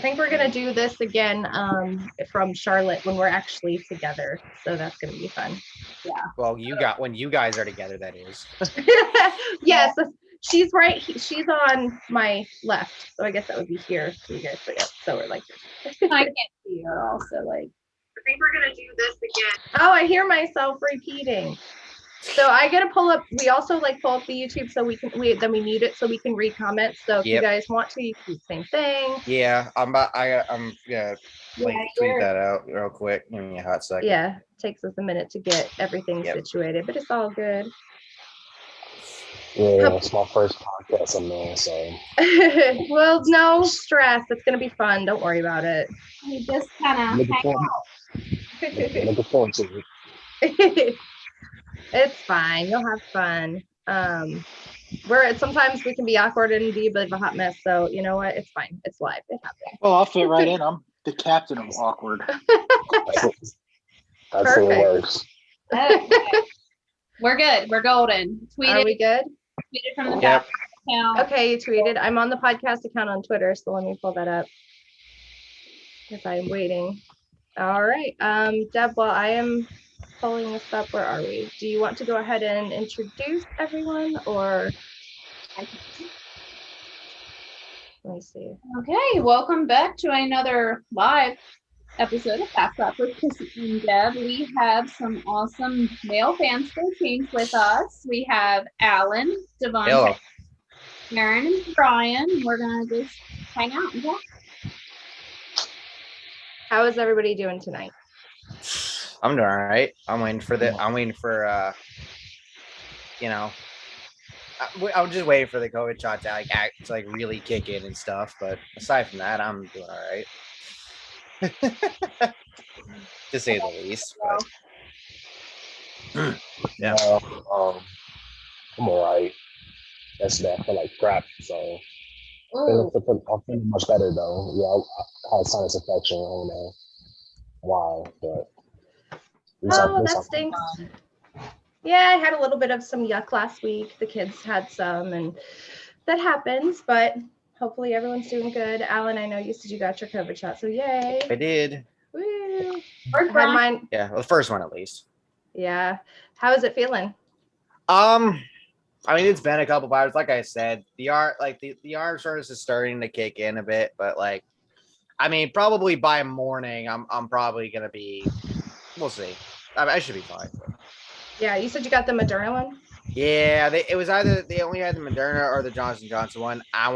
think we're gonna do this again from Charlotte when we're actually together. So that's gonna be fun. Yeah. Well, when you guys are together, that is. Yes, she's right. She's on my left, so I guess that would be here for you guys. But yeah, so we're like this. I can't see her also like. I think we're gonna do this again. Oh, I hear myself repeating. So I gotta pull up. We also pull up the YouTube so we then we mute it so we can read comments. So if you guys want to, you can do the same thing. Yeah, I'm gonna tweet that out real quick. Give me a hot second. Yeah, it takes us a minute to get everything situated, but it's all good. Yeah, it's my first podcast I'm on, so. Well, no stress. It's gonna be fun. Don't worry about it. We just kind of hang out. Looking forward to it. It's fine. You'll have fun. Sometimes we can be awkward and be a bit of a hot mess. So you know what? It's fine. It's live. It happens. Well, I'll fit right in. I'm the captain of awkward. That's the worst. Okay. We're good. We're golden. Are we good? Tweeted from the podcast account. Okay, you tweeted. I'm on the podcast account on Twitter, so let me pull that up because I'm waiting. All right, Deb. While I am pulling this up, where are we? Do you want to go ahead and introduce everyone, or let me see? Okay, welcome back to another live episode of Pass Up with Chrissy and Deb. We have some awesome male fans for change with us. We have Alan, Devon, Aaron, and Brian. We're gonna just hang out and talk. How is everybody doing tonight? I'm doing all right. I'm waiting for I'm just waiting for the COVID shot to really kick in and stuff. But aside from that, I'm doing all right. To say the least. But. Yeah. I'm all right. Yesterday I feel like crap, so I'm feeling much better though. Yeah, I had sinus infection. I don't know why, but that stinks. Yeah, I had a little bit of some yuck last week. The kids had some, and that happens, but hopefully everyone's doing good. Alan, I know you said you got your COVID shot, so yay. I did. Woo. I had mine. Yeah, the first one at least. Yeah. How is it feeling? I mean, it's been a couple of hours. Like I said, the arm soreness is starting to kick in a bit, but probably by morning, I'm probably gonna be. We'll see. I should be fine. But. Yeah, you said you got the Moderna one. Yeah, it was either they only had the Moderna or the Johnson & Johnson one. I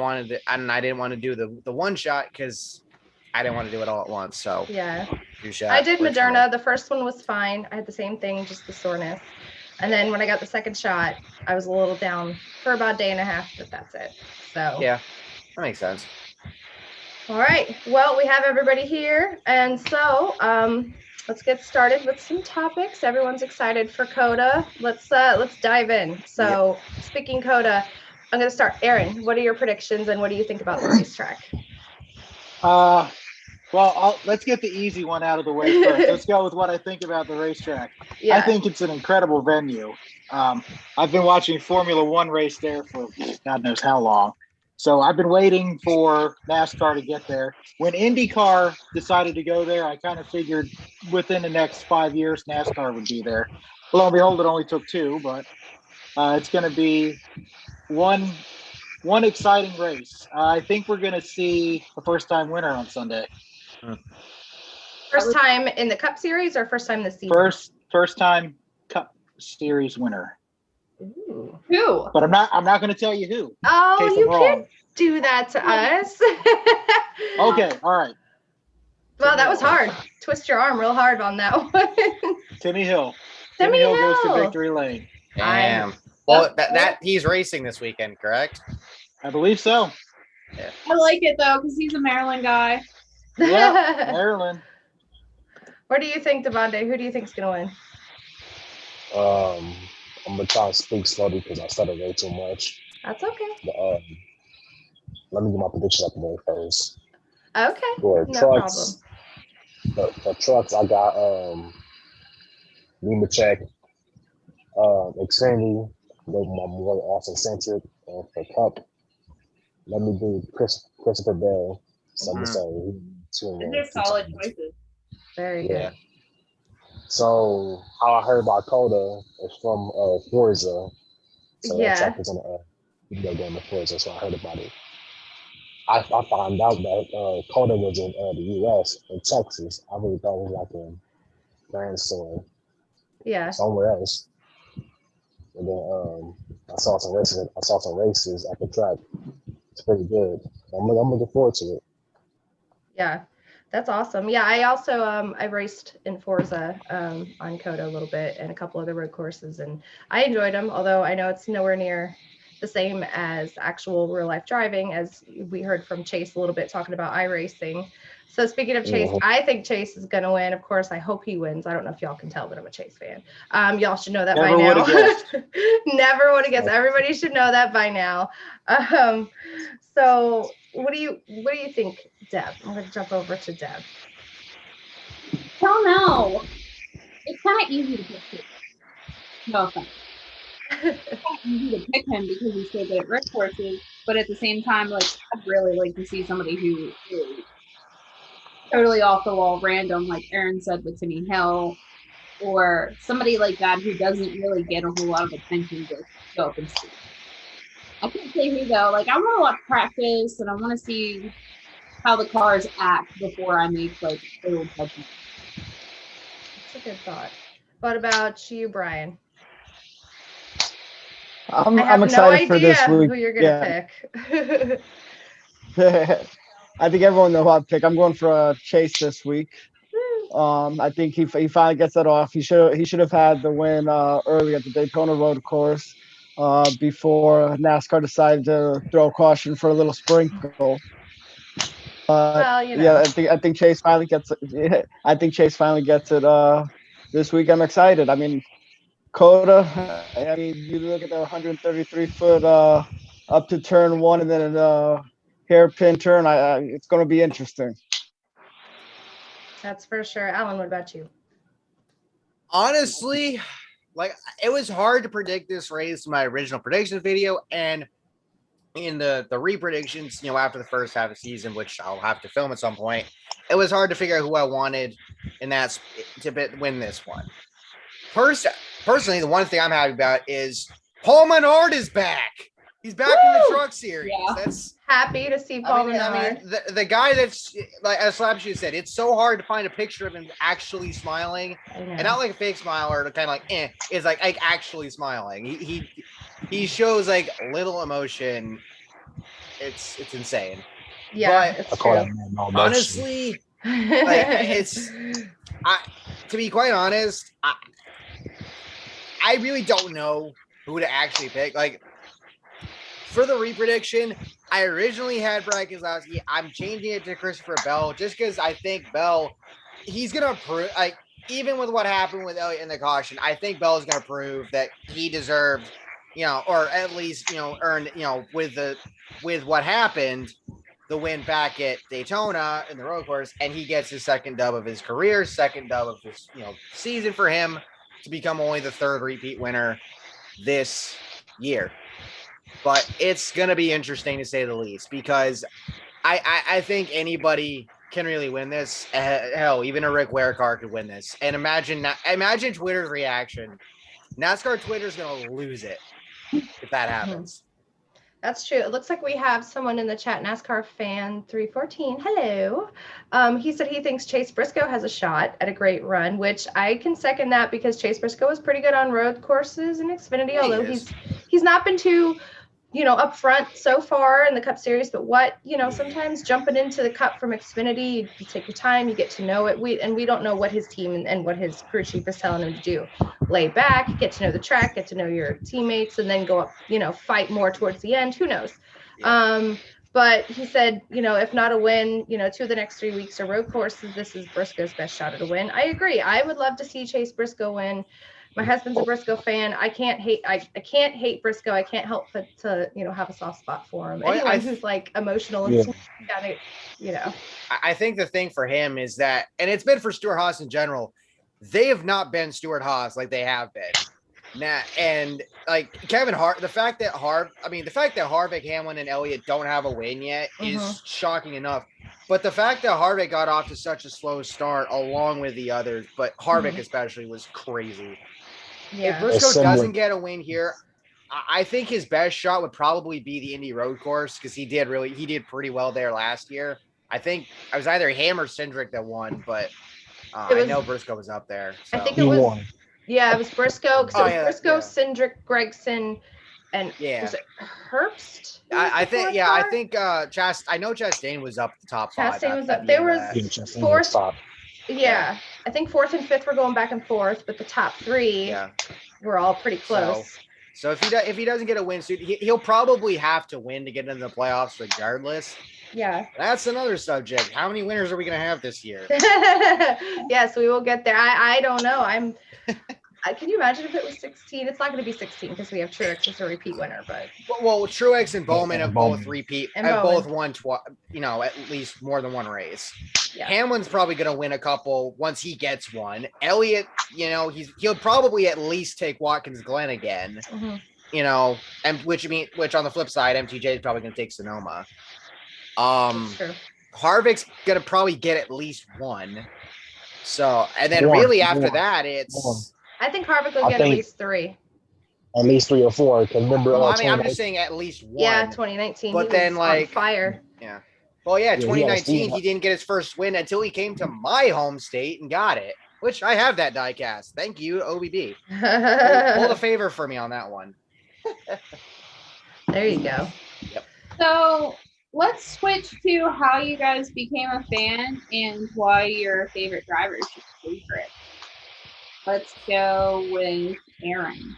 didn't want to do the one shot because I didn't want to do it all at once. So yeah, 2 shots. I did Moderna. The first one was fine. I had the same thing, just the soreness. And then when I got the second shot, I was a little down for about a day and a half, but that's it. So yeah, that makes sense. All right. Well, we have everybody here, and so let's get started with some topics. Everyone's excited for COTA. Let's dive in. So speaking COTA, I'm going to start. Aaron, what are your predictions and what do you think about the racetrack? Well, let's get the easy one out of the way first. Let's go with what I think about the racetrack. Yeah. I think it's an incredible venue. I've been watching Formula One race there for God knows how long. So I've been waiting for NASCAR to get there. When IndyCar decided to go there, I kind of figured within the next 5 years, NASCAR would be there. Lo and behold, it only took 2, but it's going to be one exciting race. I think we're going to see a first-time winner on Sunday. First time in the Cup Series or first time this season? First-time Cup Series winner. Ooh. Who? But I'm not going to tell you who. Oh, you can't do that to us. Okay, all right. Well, that was hard. Twist your arm real hard on that one. Timmy Hill. Timmy Hill goes to victory lane. Damn. Well, that he's racing this weekend, correct? I believe so. Yeah. I like it though because he's a Maryland guy. Yeah, Maryland. What do you think, Devontae? Who do you think is going to win? I'm going to try to speak slowly because I stutter way too much. That's okay. But, let me get my prediction up the way first. Okay. For no trucks, problem. For trucks, I got Nemechek, Xfinity, with my boy Austin Cindric, and for Cup, let me do Christopher Bell So I'm saying They're solid choices. Very good. So how I heard about Coda is from Forza. So that track is on the video game of Forza, so I heard about it. I found out that Coda was in the U.S. in Texas. I really thought it was like in Lansing, somewhere else. And then I saw some races. I saw some races at the track. It's pretty good. I'm looking forward to it. Yeah, that's awesome. Yeah, I also I raced in Forza on Coda a little bit and a couple other road courses, and I enjoyed them. Although I know it's nowhere near the same as actual real life driving, as we heard from Chase a little bit talking about iRacing. So speaking of Chase, I think Chase is going to win. Of course, I hope he wins. I don't know if y'all can tell that I'm a Chase fan. Y'all should know that by now. Never would have guessed. Everybody should know that by now. So what do you think, Deb? I'm going to jump over to Deb. I don't know. It's kind of easy to pick him. No offense. It's kind of easy to pick him because he's so good at race courses, but at the same time, like, I'd really like to see somebody who is totally off the wall, random, like Aaron said with Timmy Hill, or somebody like that who doesn't really get a whole lot of attention to go up and see. I can't say who though. Like, I want to watch practice, and I want to see how the cars act before I make like total judgment. That's a good thought. What about you, Brian? I'm excited for this week. Who you're gonna pick. I think everyone knows who I'd pick. I'm going for Chase this week. I think he finally gets it off. He should have had the win early at the Daytona Road Course before NASCAR decided to throw caution for a little sprinkle. Well, you know. Yeah, I think Chase finally gets it. I think Chase finally gets it this week. I'm excited. I mean, Coda. I mean, you look at the 133-foot up to turn one, and then a hairpin turn. It's going to be interesting. That's for sure. Alan, what about you? Honestly, like, it was hard to predict this race in my original predictions video, and in the re-predictions, you know, after the first half of the season, which I'll have to film at some point, it was hard to figure out who I wanted in that to win this one. Personally, the one thing I'm happy about is Paul Menard is back. He's back in the Truck Series. Yeah. That's happy to see Paul Menard. I mean, the guy that's, like, as Slapshoe said, it's so hard to find a picture of him actually smiling, and not like a fake smile or kind of like It's like actually smiling. He shows like little emotion. It's insane. Yeah, but it's true. Honestly, like, to be quite honest, I really don't know who to actually pick. Like, for the re-prediction, I originally had Brad Keselowski. I'm changing it to Christopher Bell just because I think Bell, he's gonna prove, like, even with what happened with Elliott in the caution, I think Bell is gonna prove that he deserved, you know, or at least, you know, earned, you know, with what happened, the win back at Daytona in the road course, and he gets his second dub of his career, second dub of his, you know, season for him to become only the third repeat winner this year. But it's going to be interesting to say the least, because I think anybody can really win this. Hell, even a Rick Ware car could win this. And imagine Twitter's reaction. NASCAR Twitter's going to lose it if that happens. That's true. It looks like we have someone in the chat, NASCAR fan 314. Hello. He said he thinks Chase Briscoe has a shot at a great run, which I can second that, because Chase Briscoe is pretty good on road courses in Xfinity, although he's not been too, you know, up front so far in the Cup Series. But sometimes jumping into the Cup from Xfinity, you take your time, you get to know it. We don't know what his team and what his crew chief is telling him to do. Lay back, get to know the track, get to know your teammates, and then go up, fight more towards the end. Who knows? Yeah. But he said, if not a win, 2 of the next 3 weeks are road courses. This is Briscoe's best shot at a win. I agree. I would love to see Chase Briscoe win. My husband's a Briscoe fan. I can't hate Briscoe. I can't help but to, have a soft spot for him. Anyone who's like emotional and I think the thing for him is that, and it's been for Stewart-Haas in general, they have not been Stewart-Haas like they have been. And like Kevin Hart, the fact that Harvick, Hamlin, and Elliott don't have a win yet is shocking enough. But the fact that Harvick got off to such a slow start, along with the others, but Harvick especially was crazy. If Briscoe doesn't get a win here, I think his best shot would probably be the Indy Road Course because he did pretty well there last year. I think I was either him or Cindric that won, but I know Briscoe was up there. So. I think it was. Yeah, it was Briscoe. Briscoe, Cindric, Gregson, and was it Herbst? I think. I know Chastain was up the top five. Chastain was up. There was fourth. Yeah, I think fourth and fifth were going back and forth, but the top three were all pretty close. So if he doesn't get a win soon, he'll probably have to win to get into the playoffs regardless. Yeah. That's another subject. How many winners are we going to have this year? Yes, we will get there. I don't know. Can you imagine if it was 16? It's not going to be 16 because we have Truex as a repeat winner, but Truex and Bowman have both both won at least more than one race. Yeah. Hamlin's probably going to win a couple once he gets one. Elliott, he'll probably at least take Watkins Glen again. Mm-hmm. And which on the flip side, MTJ is probably going to take Sonoma. Harvick's going to probably get at least one. So, and then after that, it's. I think Harvick will get at least three. At least 3 or 4. Because remember, I'm just saying at least one. Yeah, 2019. But then, on fire. Yeah. Well, 2019, he didn't get his first win until he came to my home state and got it, which I have that diecast. Thank you, OBD. Hold a favor for me on that one. There you go. Yep. So let's switch to how you guys became a fan and why your favorite driver is your favorite. Let's go with Aaron.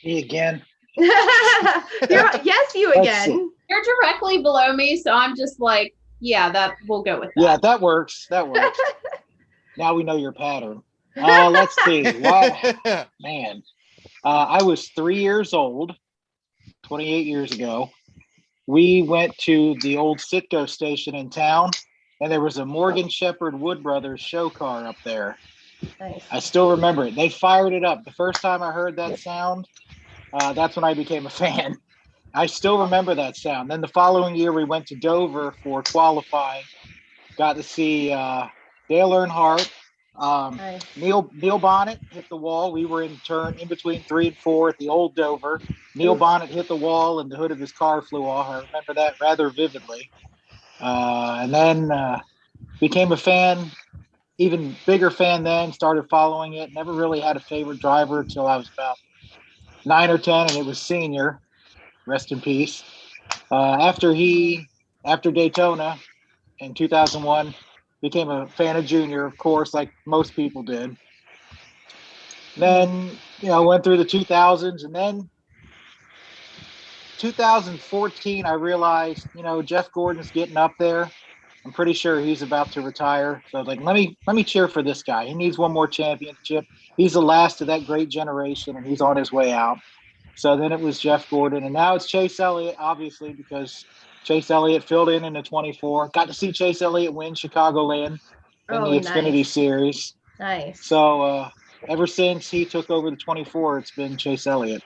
Me again. Yes, you again. You're directly below me, so I'm just like, yeah, we'll go with that. Yeah, that works. Now we know your pattern. Let's see. Man, I was 3 years old, 28 years ago. We went to the old Citgo station in town, and there was a Morgan Shepherd Wood Brothers show car up there. Nice. I still remember it. They fired it up. The first time I heard that sound, that's when I became a fan. I still remember that sound. Then the following year, we went to Dover for qualifying. Got to see Dale Earnhardt. Nice. Neil Bonnet hit the wall. We were in between 3 and 4 at the old Dover. Neil Bonnet hit the wall and the hood of his car flew off. I remember that rather vividly. And then became a fan, even bigger fan then, started following it. Never really had a favorite driver until I was about 9 or 10, and it was Senior. Rest in peace. After Daytona in 2001, became a fan of Junior, of course, like most people did. Then, went through the 2000s, and then 2014, I realized, Jeff Gordon's getting up there. I'm pretty sure he's about to retire. So I was like, let me cheer for this guy. He needs one more championship. He's the last of that great generation, and he's on his way out. So then it was Jeff Gordon, and now it's Chase Elliott, obviously, because Chase Elliott filled in the 24. Got to see Chase Elliott win Chicagoland in the Xfinity Series. Nice. So ever since he took over the 24, it's been Chase Elliott.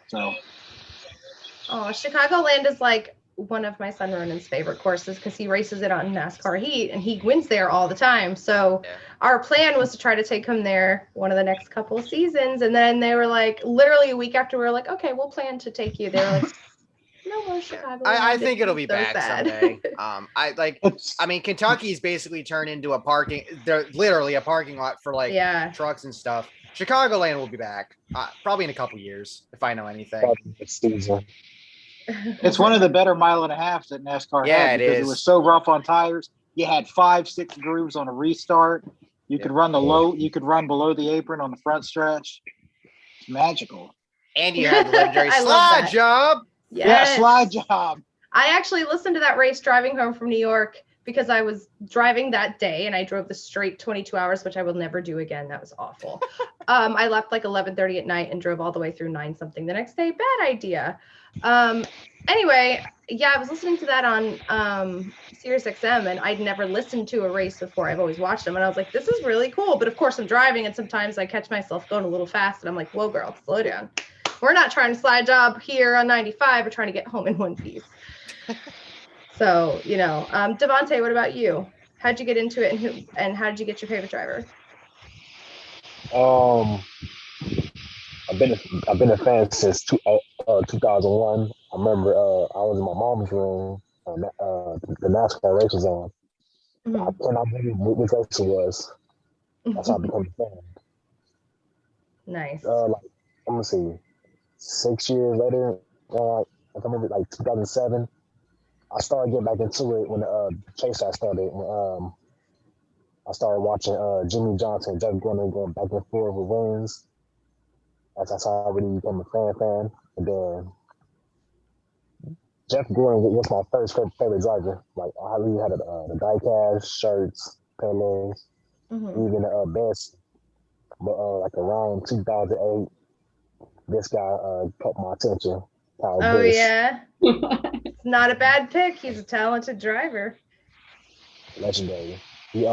So. Oh, Chicagoland is like one of my son Ronan's favorite courses because he races it on NASCAR Heat and he wins there all the time. So our plan was to try to take him there one of the next couple of seasons. And then they were like, literally a week after, we were like, okay, we'll plan to take you. They were like, no more Chicago. I think it'll be back someday. Kentucky's basically turned into they're literally a parking lot for trucks and stuff. Chicagoland will be back probably in a couple years, if I know anything. It's one of the better 1.5 miles that NASCAR had because it was so rough on tires. You had 5-6 grooves on a restart. You could run you could run below the apron on the front stretch. It's magical. And you had the legendary slide job. Yes. Yeah, slide job. I actually listened to that race driving home from New York because I was driving that day and I drove the straight 22 hours, which I will never do again. That was awful. I left like 11:30 at night and drove all the way through 9 something the next day. Bad idea. Anyway, I was listening to that on Sirius XM and I'd never listened to a race before. I've always watched them and I was like, this is really cool. But of course I'm driving and sometimes I catch myself going a little fast and I'm like, whoa girl, slow down. We're not trying to slide job here on 95. We're trying to get home in one piece. So, Devontae, what about you? How'd you get into it, and how did you get your favorite driver? Um, I've been a fan since 2001. I remember I was in my mom's room and the NASCAR race was on. I cannot believe which race it was. That's how I became a fan. Nice. Let me see. 6 years later, if I remember, like 2007, I started getting back into it when the chase started. When I started watching Jimmy Johnson, Jeff Gordon going back and forth with wins. That's how I really became a fan. And then Jeff Gordon was my first favorite driver. Like I really had the diecast shirts, pillows, even the best. But like around 2008, this guy caught my attention. Kyle Busch. Yeah. It's not a bad pick. He's a talented driver. Legendary. He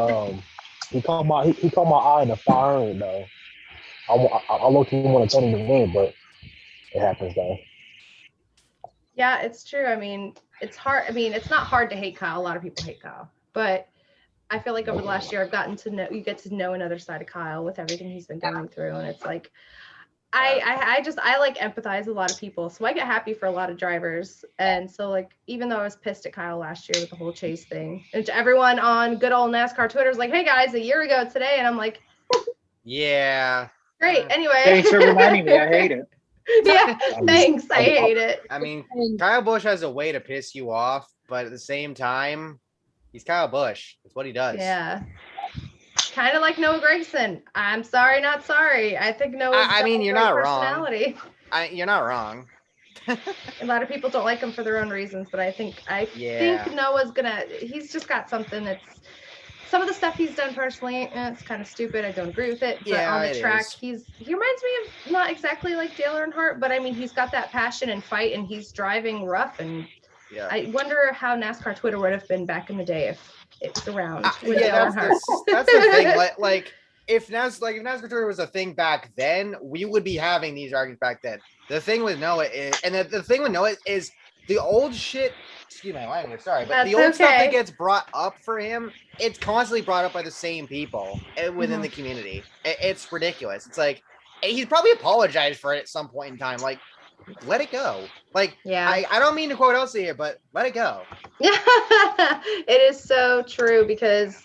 caught my eye in the 500 though. I low-key want to tell him to win, but it happens though. Yeah, it's true. I mean, it's hard. I mean, it's not hard to hate Kyle. A lot of people hate Kyle, but I feel like over the last year, I've gotten to know, you get to know another side of Kyle with everything he's been going through. And it's like, I like empathize with a lot of people. So I get happy for a lot of drivers. And so like, even though I was pissed at Kyle last year with the whole chase thing, and to everyone on good old NASCAR Twitter was like, hey guys, a year ago today. And I'm like, yeah. Great. Anyway. Thanks for reminding me. I hate it. Yeah, thanks. I hate it. I mean, Kyle Busch has a way to piss you off, but at the same time, he's Kyle Busch. That's what he does. Yeah. Kind of like Noah Gragson. I'm sorry, not sorry. I think Noah's I mean, you're not wrong. You're not wrong. A lot of people don't like him for their own reasons, but I think Noah's he's just got something that's, some of the stuff he's done personally, it's kind of stupid. I don't agree with it. But on the track, he reminds me of not exactly like Dale Earnhardt, but I mean, he's got that passion and fight, and he's driving rough. And I wonder how NASCAR Twitter would have been back in the day if it was around. That's the thing. Like if NASCAR Twitter was a thing back then, we would be having these arguments back then. The thing with Noah is, the old shit. Excuse my language, sorry, but the old stuff that gets brought up for him, it's constantly brought up by the same people within the community. It's ridiculous. It's like he's probably apologized for it at some point in time. Like, let it go. Like, I don't mean to quote Elsie here, but let it go. Yeah, it is so true, because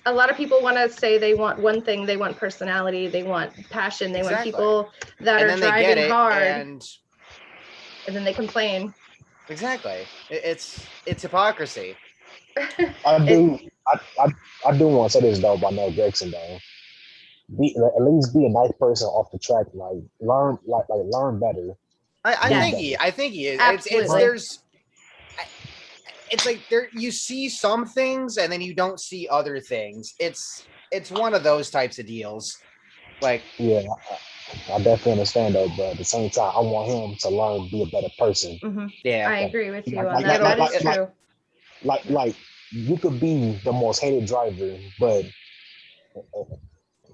a lot of people want to say they want one thing. They want personality. They want passion. They want people that are driving hard. And then they complain. Exactly. It's hypocrisy. I do want to say this though about Noah Gragson though. At least be a nice person off the track. Like learn better. I think he is. Absolutely. It's like there you see some things and then you don't see other things. It's one of those types of deals. Like I definitely understand though, but at the same time, I want him to learn, be a better person. Mm-hmm. Yeah, I agree with you on that. That is true. Like you could be the most hated driver, but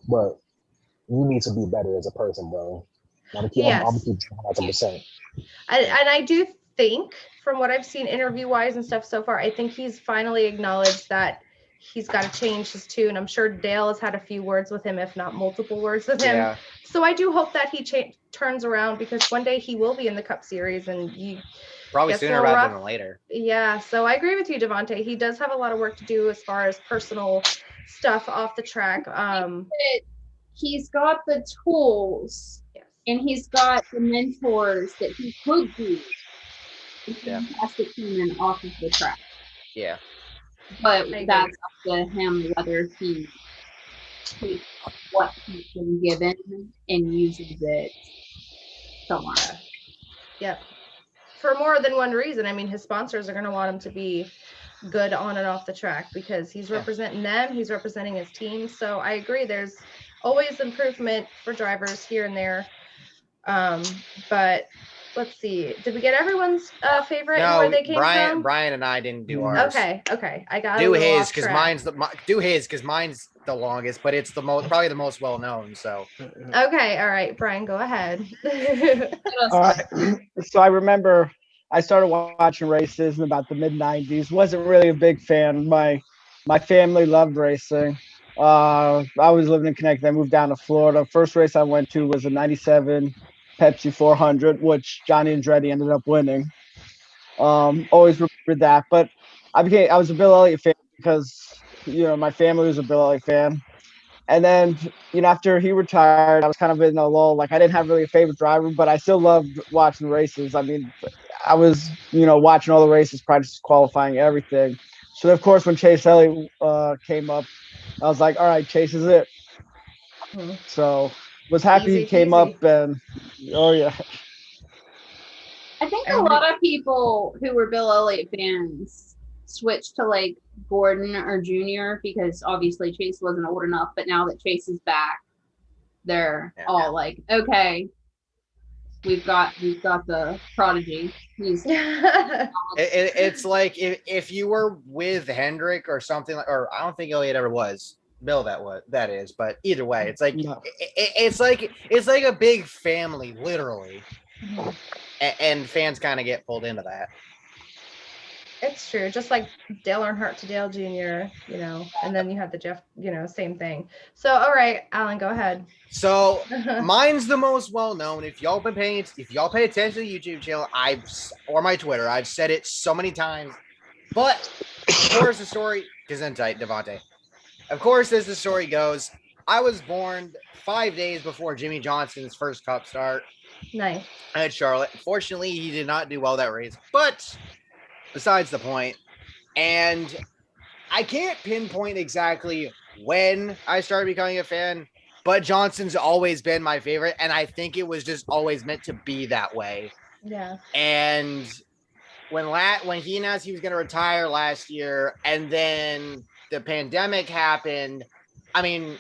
you need to be better as a person, bro. I'm keep 100%. And I do think, from what I've seen interview-wise and stuff so far, I think he's finally acknowledged that he's got to change his tune. I'm sure Dale has had a few words with him, if not multiple words with him. Yeah. So I do hope that he turns around, because one day he will be in the Cup Series, and you probably sooner rather than later. Yeah. So I agree with you, Devontae. He does have a lot of work to do as far as personal stuff off the track. He's got the tools, and he's got the mentors that he could be. Fantastic human off of the track. Yeah. But that's up to him whether he takes what he's been given and uses it somewhere. Yep. For more than one reason. I mean, his sponsors are going to want him to be good on and off the track, because he's representing them, he's representing his team. So I agree, there's always improvement for drivers here and there. But let's see. Did we get everyone's favorite and where they came from? Brian and I didn't do ours. Okay. I got do his because mine's the longest, but it's probably the most well known. So okay, all right, Brian, go ahead. All right. So I remember I started watching races in about the mid '90s. Wasn't really a big fan. My family loved racing. I was living in Connecticut. I moved down to Florida. First race I went to was a '97 Pepsi 400, which Johnny Andretti ended up winning. Always remembered that. But I was a Bill Elliott fan because my family was a Bill Elliott fan. And then, after he retired, I was kind of in a lull. Like I didn't have really a favorite driver, but I still loved watching races. I mean, I was, watching all the races, practice qualifying, everything. So of course, when Chase Elliott came up, I was like, all right, Chase is it. So was happy Easy he came peasy. up, and oh yeah. I think a lot of people who were Bill Elliott fans switched to like Gordon or Junior because obviously Chase wasn't old enough, but now that Chase is back, they're all like, okay, we've got the prodigy. It's like if you were with Hendrick or something, or I don't think Elliott ever was. Bill, that is, but either way, it's like it's like a big family, literally, and fans kind of get pulled into that. It's true. Just like Dale Earnhardt to Dale Jr., and then you have the Jeff, same thing. So, all right, Alan, go ahead. So mine's the most well-known. If y'all pay attention to the YouTube channel, or my Twitter, I've said it so many times. But of course, the story Gesundheit, Devontae. Of course, as the story goes, I was born 5 days before Jimmy Johnson's first Cup start. Nice. At Charlotte. Fortunately, he did not do well that race, but besides the point. And I can't pinpoint exactly when I started becoming a fan, but Johnson's always been my favorite, and I think it was just always meant to be that way. Yeah. And when he announced he was going to retire last year, and then the pandemic happened, I mean,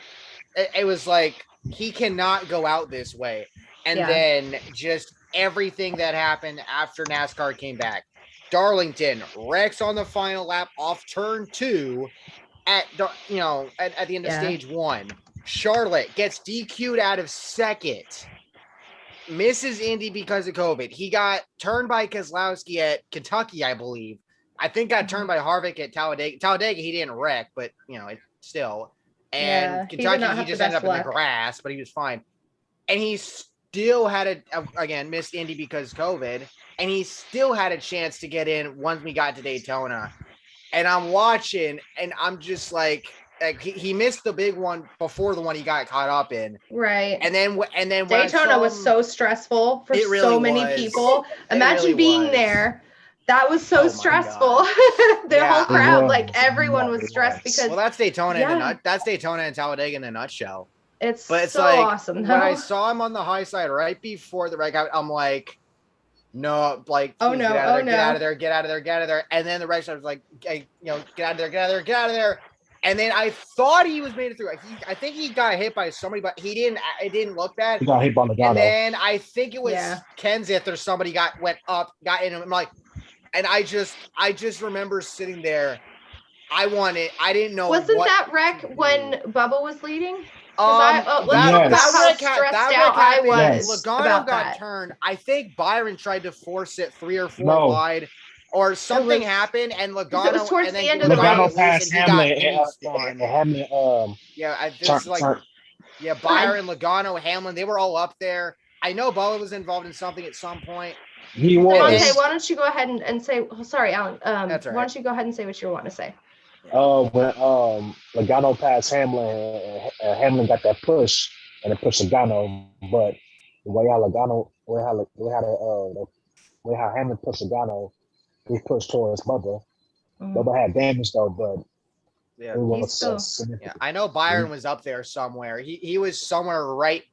it was like, he cannot go out this way. And then just everything that happened after NASCAR came back. Darlington wrecks on the final lap off turn 2 at the end of stage 1. Charlotte gets DQ'd out of second. Misses Indy because of COVID. He got turned by Keselowski at Kentucky, I believe. I think got turned by Harvick at Talladega. Talladega, he didn't wreck, but it still. And Kentucky, he just ended up in the grass, but he was fine. And he still had again missed Indy because of COVID, and he still had a chance to get in once we got to Daytona. And I'm watching, and I'm just like he missed the big one before the one he got caught up in. Right. And then Daytona was so stressful for so many people. Imagine being there. That was so stressful. The whole crowd, like everyone was stressed because. Well, that's Daytona. That's Daytona and Talladega in a nutshell. It's so like, awesome. When I saw him on the high side right before the wreck, I'm like, no, like, oh no, get out of there. And then the wreck side was like, get out of there. And then I thought he was made it through. I think he got hit by somebody, but he didn't. It didn't look bad. He got hit by Logano. And then I think it was Kenseth or somebody went up, got in him. I'm like, and I just remember sitting there. I didn't know. Wasn't that wreck when Bubba was leading? Logano got turned. I think Byron tried to force it 3 or 4 wide, or something happened, and Logano. It was towards the end of the race. Logano passed Hamlin. Byron, Logano, Hamlin, they were all up there. I know Bubba was involved in something at some point. He was. Devontae, why don't you go ahead and say? Oh, sorry, Alan. That's all right. Why don't you go ahead and say what you want to say? When Logano passed Hamlin, and Hamlin got that push, and it pushed Logano. But the way how Hamlin pushed Logano, he pushed towards Bubba. Bubba had damage though, but it was I know Byron was up there somewhere. He was somewhere right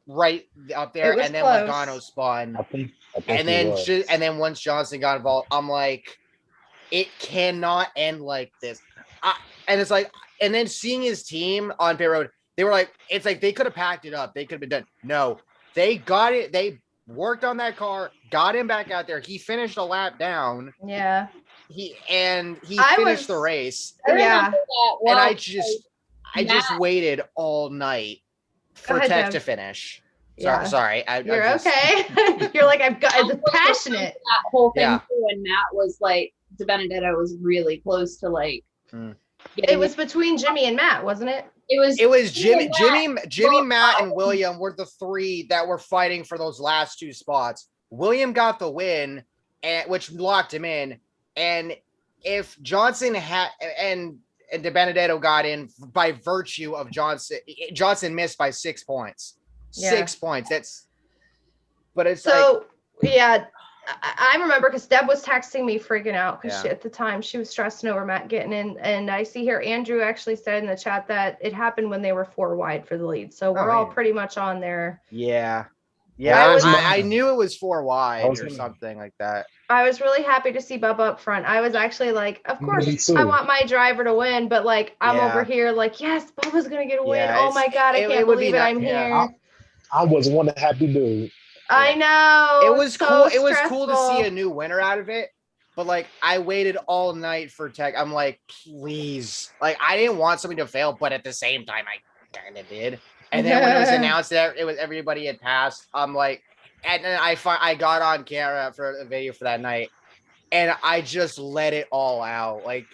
up there, and then close. Logano spun. I think and then once Johnson got involved, I'm like, it cannot end like this. And it's like, and then seeing his team on pit road, they were like, it's like they could have packed it up. They could have been done. No, they got it. They worked on that car, got him back out there. He finished a lap down. Yeah. He finished the race. Yeah. And I just waited all night for Tech to finish. Yeah. Sorry. You're okay. You're like, I've got it's passionate. That whole thing Yeah. too, and Matt was like, DiBenedetto was really close to like. It was between Jimmy and Matt, wasn't it? It was Jimmy, Matt, and William were the three that were fighting for those last two spots. William got the win, which locked him in. And if Johnson had and DiBenedetto got in by virtue of Johnson missed by 6 points. Yeah. 6 points. But it's so yeah. I remember because Deb was texting me freaking out because Yeah. at the time she was stressing over Matt getting in. And I see here Andrew actually said in the chat that it happened when they were 4 wide for the lead. So we're all pretty much on there. Yeah. I knew it was 4 wide or something like that. I was really happy to see Bubba up front. I was actually like, of course, I want my driver to win, but like I'm over here like, yes, Bubba's gonna get a win. Oh my god, I can't believe it. I'm here. I was one happy dude. I know. It was so cool. It was cool to see a new winner out of it. But like I waited all night for Tech. I'm like, please. Like I didn't want somebody to fail, but at the same time I kind of did. And then when it was announced that it was everybody had passed, I'm like, and then I got on camera for a video for that night, and I just let it all out. Like,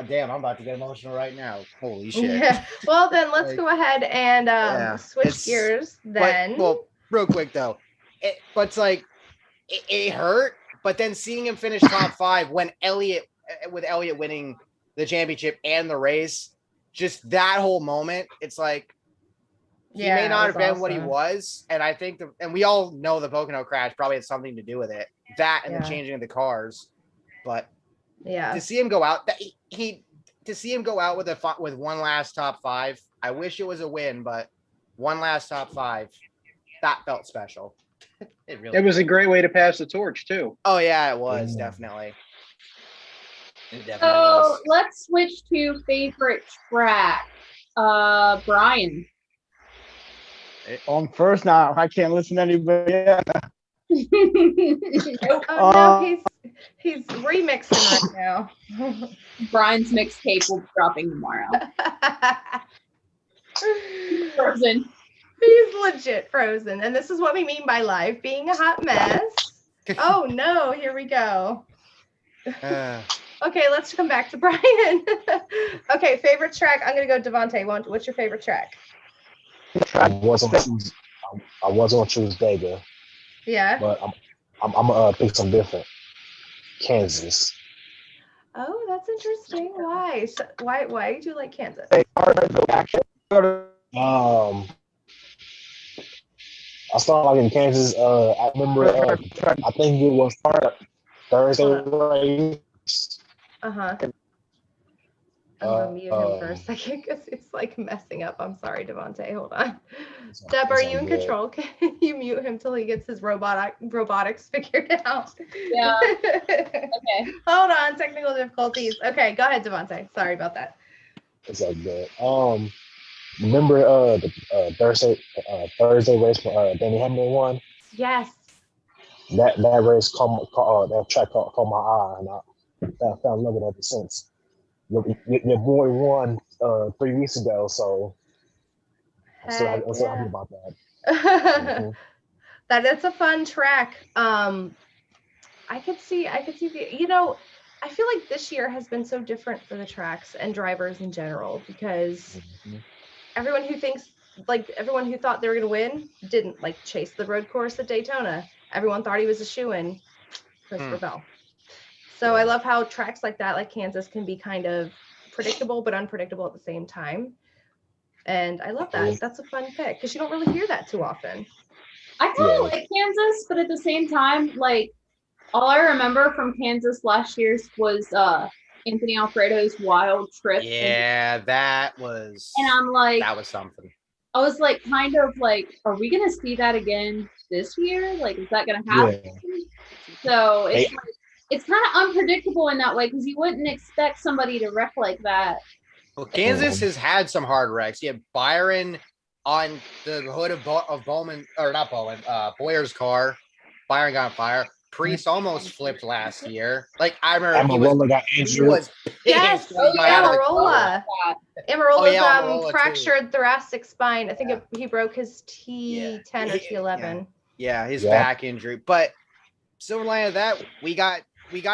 damn, I'm about to get emotional right now. Holy shit. Yeah. Well, then let's go ahead and switch gears then. Well, real quick though, it's like it hurt, but then seeing him finish top 5 when Elliott winning the championship and the race, just that whole moment, it's like he may not have been what he was, and I think and we all know the Pocono crash probably had something to do with it, that and the changing of the cars, but to see him go out, to see him go out with one last top 5, I wish it was a win, but one last top 5, that felt special. It was a great way to pass the torch too. Oh yeah, it was definitely. So let's switch to favorite track. Brian. On first now, I can't listen to anybody else. Oh no, he's remixing right now. Brian's mixtape will be dropping tomorrow. Frozen. He's legit frozen. And this is what we mean by live being a hot mess. Oh no, here we go. Okay, let's come back to Brian. Okay, favorite track. I'm gonna go Devontae. What's your favorite track? I wasn't gonna choose Vega. Yeah. But I'm gonna pick some different. Kansas. Oh, that's interesting. Why? So, why do you like Kansas? I started like in Kansas. I remember. I think it was Thursday race. I'm gonna mute him for a second because it's like messing up. I'm sorry, Devontae. Hold on. Deb, are you in control? Can you mute him till he gets his robotics figured out? Yeah. Okay. Hold on, technical difficulties. Okay, go ahead, Devontae. Sorry about that. It's all good. Remember the Thursday race Danny Hamlin won? Yes. That race that track caught my eye, and I fell in love with it ever since. Your boy won 3 weeks ago, so I'm so happy about that. That's a fun track. I could see the, I feel like this year has been so different for the tracks and drivers in general because everyone who thought they were going to win didn't chase the road course at Daytona. Everyone thought he was a shoo-in, Christopher Bell. So I love how tracks like that, like Kansas, can be kind of predictable but unpredictable at the same time. And I love that. That's a fun pick because you don't really hear that too often. I kind of like Kansas, but at the same time, all I remember from Kansas last year was Anthony Alfredo's wild trip. Yeah, that was. And I'm like, that was something. I was kind of are we gonna see that again this year? Is that gonna happen? Yeah. So it's kind of unpredictable in that way because you wouldn't expect somebody to wreck like that. Well, Kansas has had some hard wrecks. You have Byron on the hood of Bowman, or not Bowman, Boyer's car. Byron got on fire. Priest almost flipped last year. I remember Amarola got injured. Yes, Amarola Almirola's Almirola, too. fractured thoracic spine. I think Yeah. he broke his T10 or T11. Yeah, his Yeah. back injury. But silver lining of that, we got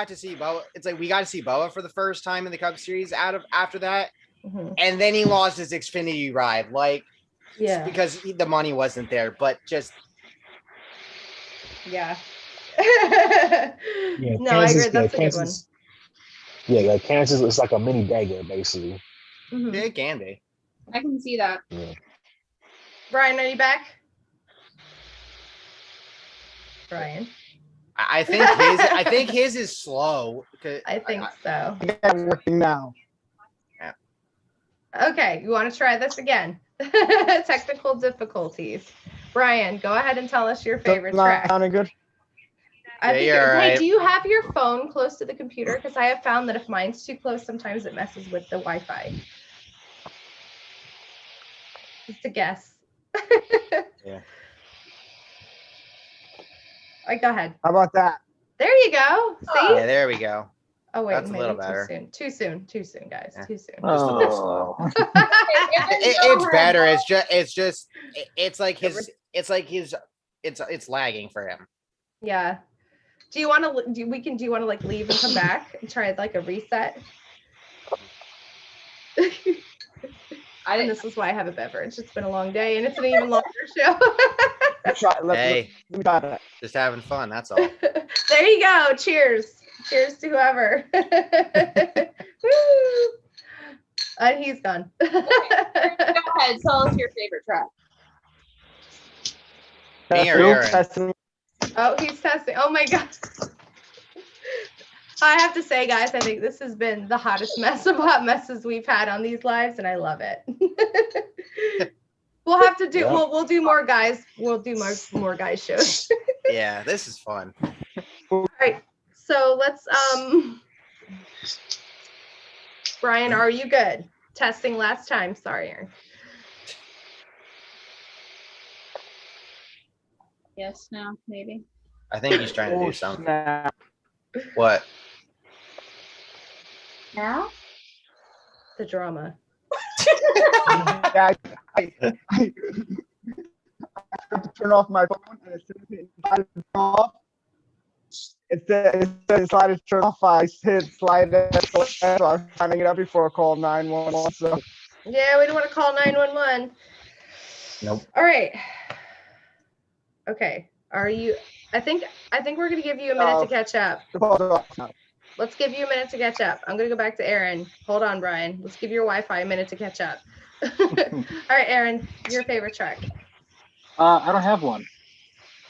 to see Boa. It's like we got to see Boa for the first time in the Cup Series after that, and then he lost his Xfinity ride, like because the money wasn't there. But just yeah. Yeah, No, I agree. That's a good one. Yeah, Kansas is like a mini dagger, basically. it can be. I can see that. Yeah. Brian, are you back? Brian. I think his is slow. I think so. I'm working now. Okay, you want to try this again? Technical difficulties. Brian, go ahead and tell us your favorite track. Sounding good. I think you're hey, right. do you have your phone close to the computer? Because I have found that if mine's too close, sometimes it messes with the Wi-Fi. Just a guess. Yeah. All right, go ahead. How about that? There you go. See? Yeah, there we go. Oh wait, That's a maybe little better. Too soon, guys. Yeah. Too soon. Just a little slow. It's It's better. It's like it's lagging for him. Yeah. Do you want to? Do you want to like leave and come back and try like a reset? And this is why I have a beverage. It's been a long day and it's an even longer show. Hey, We got it. just having fun. That's all. There you go. Cheers. Cheers to whoever. Woo. And he's gone. Go ahead, tell us your favorite track. Me or Aaron? Testing. Oh, he's testing. Oh my God. I have to say, guys, I think this has been the hottest mess of hot messes we've had on these lives, and I love it. We'll have to do. Yeah. We'll do more guys. We'll do more guys shows. Yeah, this is fun. All right. So let's. Brian, are you good? Testing last time. Sorry, Aaron. Yes, no, maybe. I think he's trying to do something. Snap. What? Now? The drama. Yeah, I have to turn off my phone, and as soon as it decided to turn off, it decided to turn off. I hit slide it, so I was trying to get up before I called 911. So Yeah, we don't want to call 911. Nope. All right. Okay. Are you? I think we're gonna give you a minute to catch up. the phone's off now. Let's give you a minute to catch up. I'm gonna go back to Aaron. Hold on, Brian. Let's give your Wi-Fi a minute to catch up. All right, Aaron, your favorite track? I don't have one.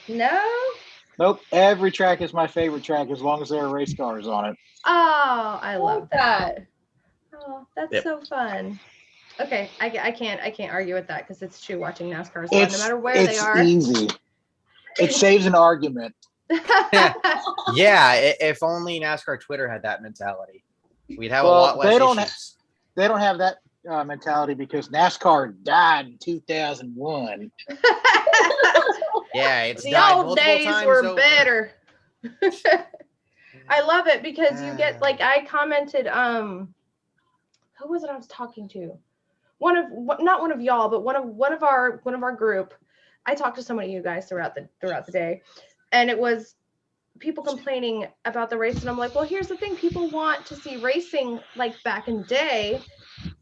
No? Nope. Every track is my favorite track as long as there are race cars on it. Oh, I love that. that. Oh, that's Yep. so fun. Okay, I can't argue with that because it's true. Watching NASCAR is fun, no It's matter where they it's are. easy. It saves an argument. Yeah, if only NASCAR Twitter had that mentality, we'd have a Well, lot less they don't issues. They don't have that mentality because NASCAR died in 2001. Yeah, it's The died old multiple days times were over. better. I love it because you get like I commented. Who was it I was talking to? Not one of y'all, but one of our group. I talked to some of you guys throughout the day, and it was people complaining about the race, and I'm like, well, here's the thing: people want to see racing like back in the day,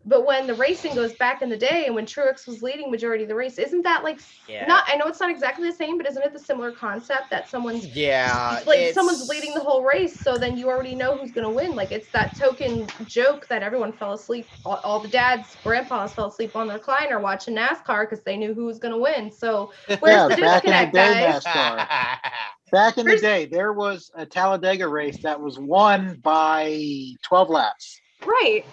but when the racing goes back in the day, and when Truex was leading majority of the race, isn't that like Yeah. not? I know it's not exactly the same, but isn't it the similar concept that someone's Yeah, like someone's leading the whole race, so then you already know who's going to win. Like it's that token joke that everyone fell asleep. All the dads, grandpas fell asleep on the recliner watching NASCAR because they knew who was going to win. So where's the back in the disconnect, day, guys? NASCAR. Back in the day, there was a Talladega race that was won by 12 laps. Right.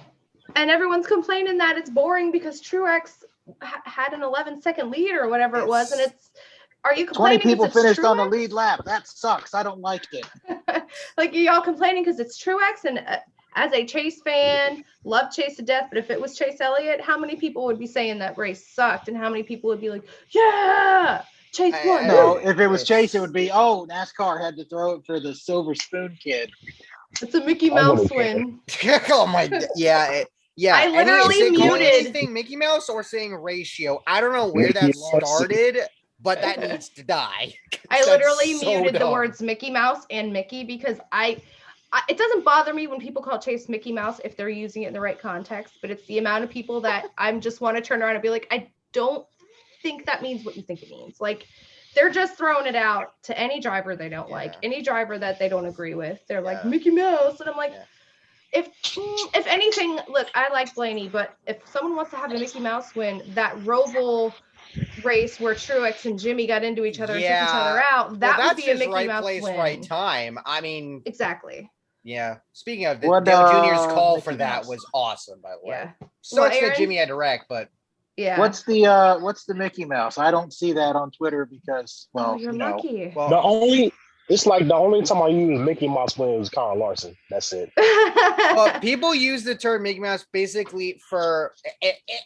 And everyone's complaining that it's boring because Truex had an 11-second lead or whatever it was, and it's. Are you 20 complaining? people 'cause it's finished on the Truex? lead lap. That sucks. I don't like it. Like y'all complaining because it's Truex, and as a Chase fan, love Chase to death. But if it was Chase Elliott, how many people would be saying that race sucked, and how many people would be like, "Yeah, Chase won"? No, if it was Chase, it would be, oh, NASCAR had to throw it for the Silver Spoon kid. It's a Mickey I Mouse would've cared. win. Oh my, yeah. Yeah, I literally is it calling muted- anything Mickey Mouse or saying ratio? I don't know where Mickey that Mouse. started, but that needs to die. I That's literally so muted the dumb. words Mickey Mouse and Mickey because it doesn't bother me when people call Chase Mickey Mouse if they're using it in the right context, but it's the amount of people that I'm just want to turn around and be like, I don't think that means what you think it means. Like, they're just throwing it out to any driver they don't like, any driver that they don't agree with. They're like Mickey Mouse, and I'm like, if anything, look, I like Blaney, but if someone wants to have a Mickey Mouse win, that Roval race where Truex and Jimmy got into each other and took each other out, that would be a Mickey right Mouse place, win. right time. I mean, exactly. Yeah. Speaking of, What, Dale Jr.'s call Mickey for that Mouse? was awesome, by the way. Yeah. Sucks Aaron? that Jimmy had to wreck, but Yeah. What's the Mickey Mouse? I don't see that on Twitter because, well, you're you know. lucky. well, It's like the only time I use Mickey Mouse when it was Kyle Larson. That's it. well, people use the term Mickey Mouse basically for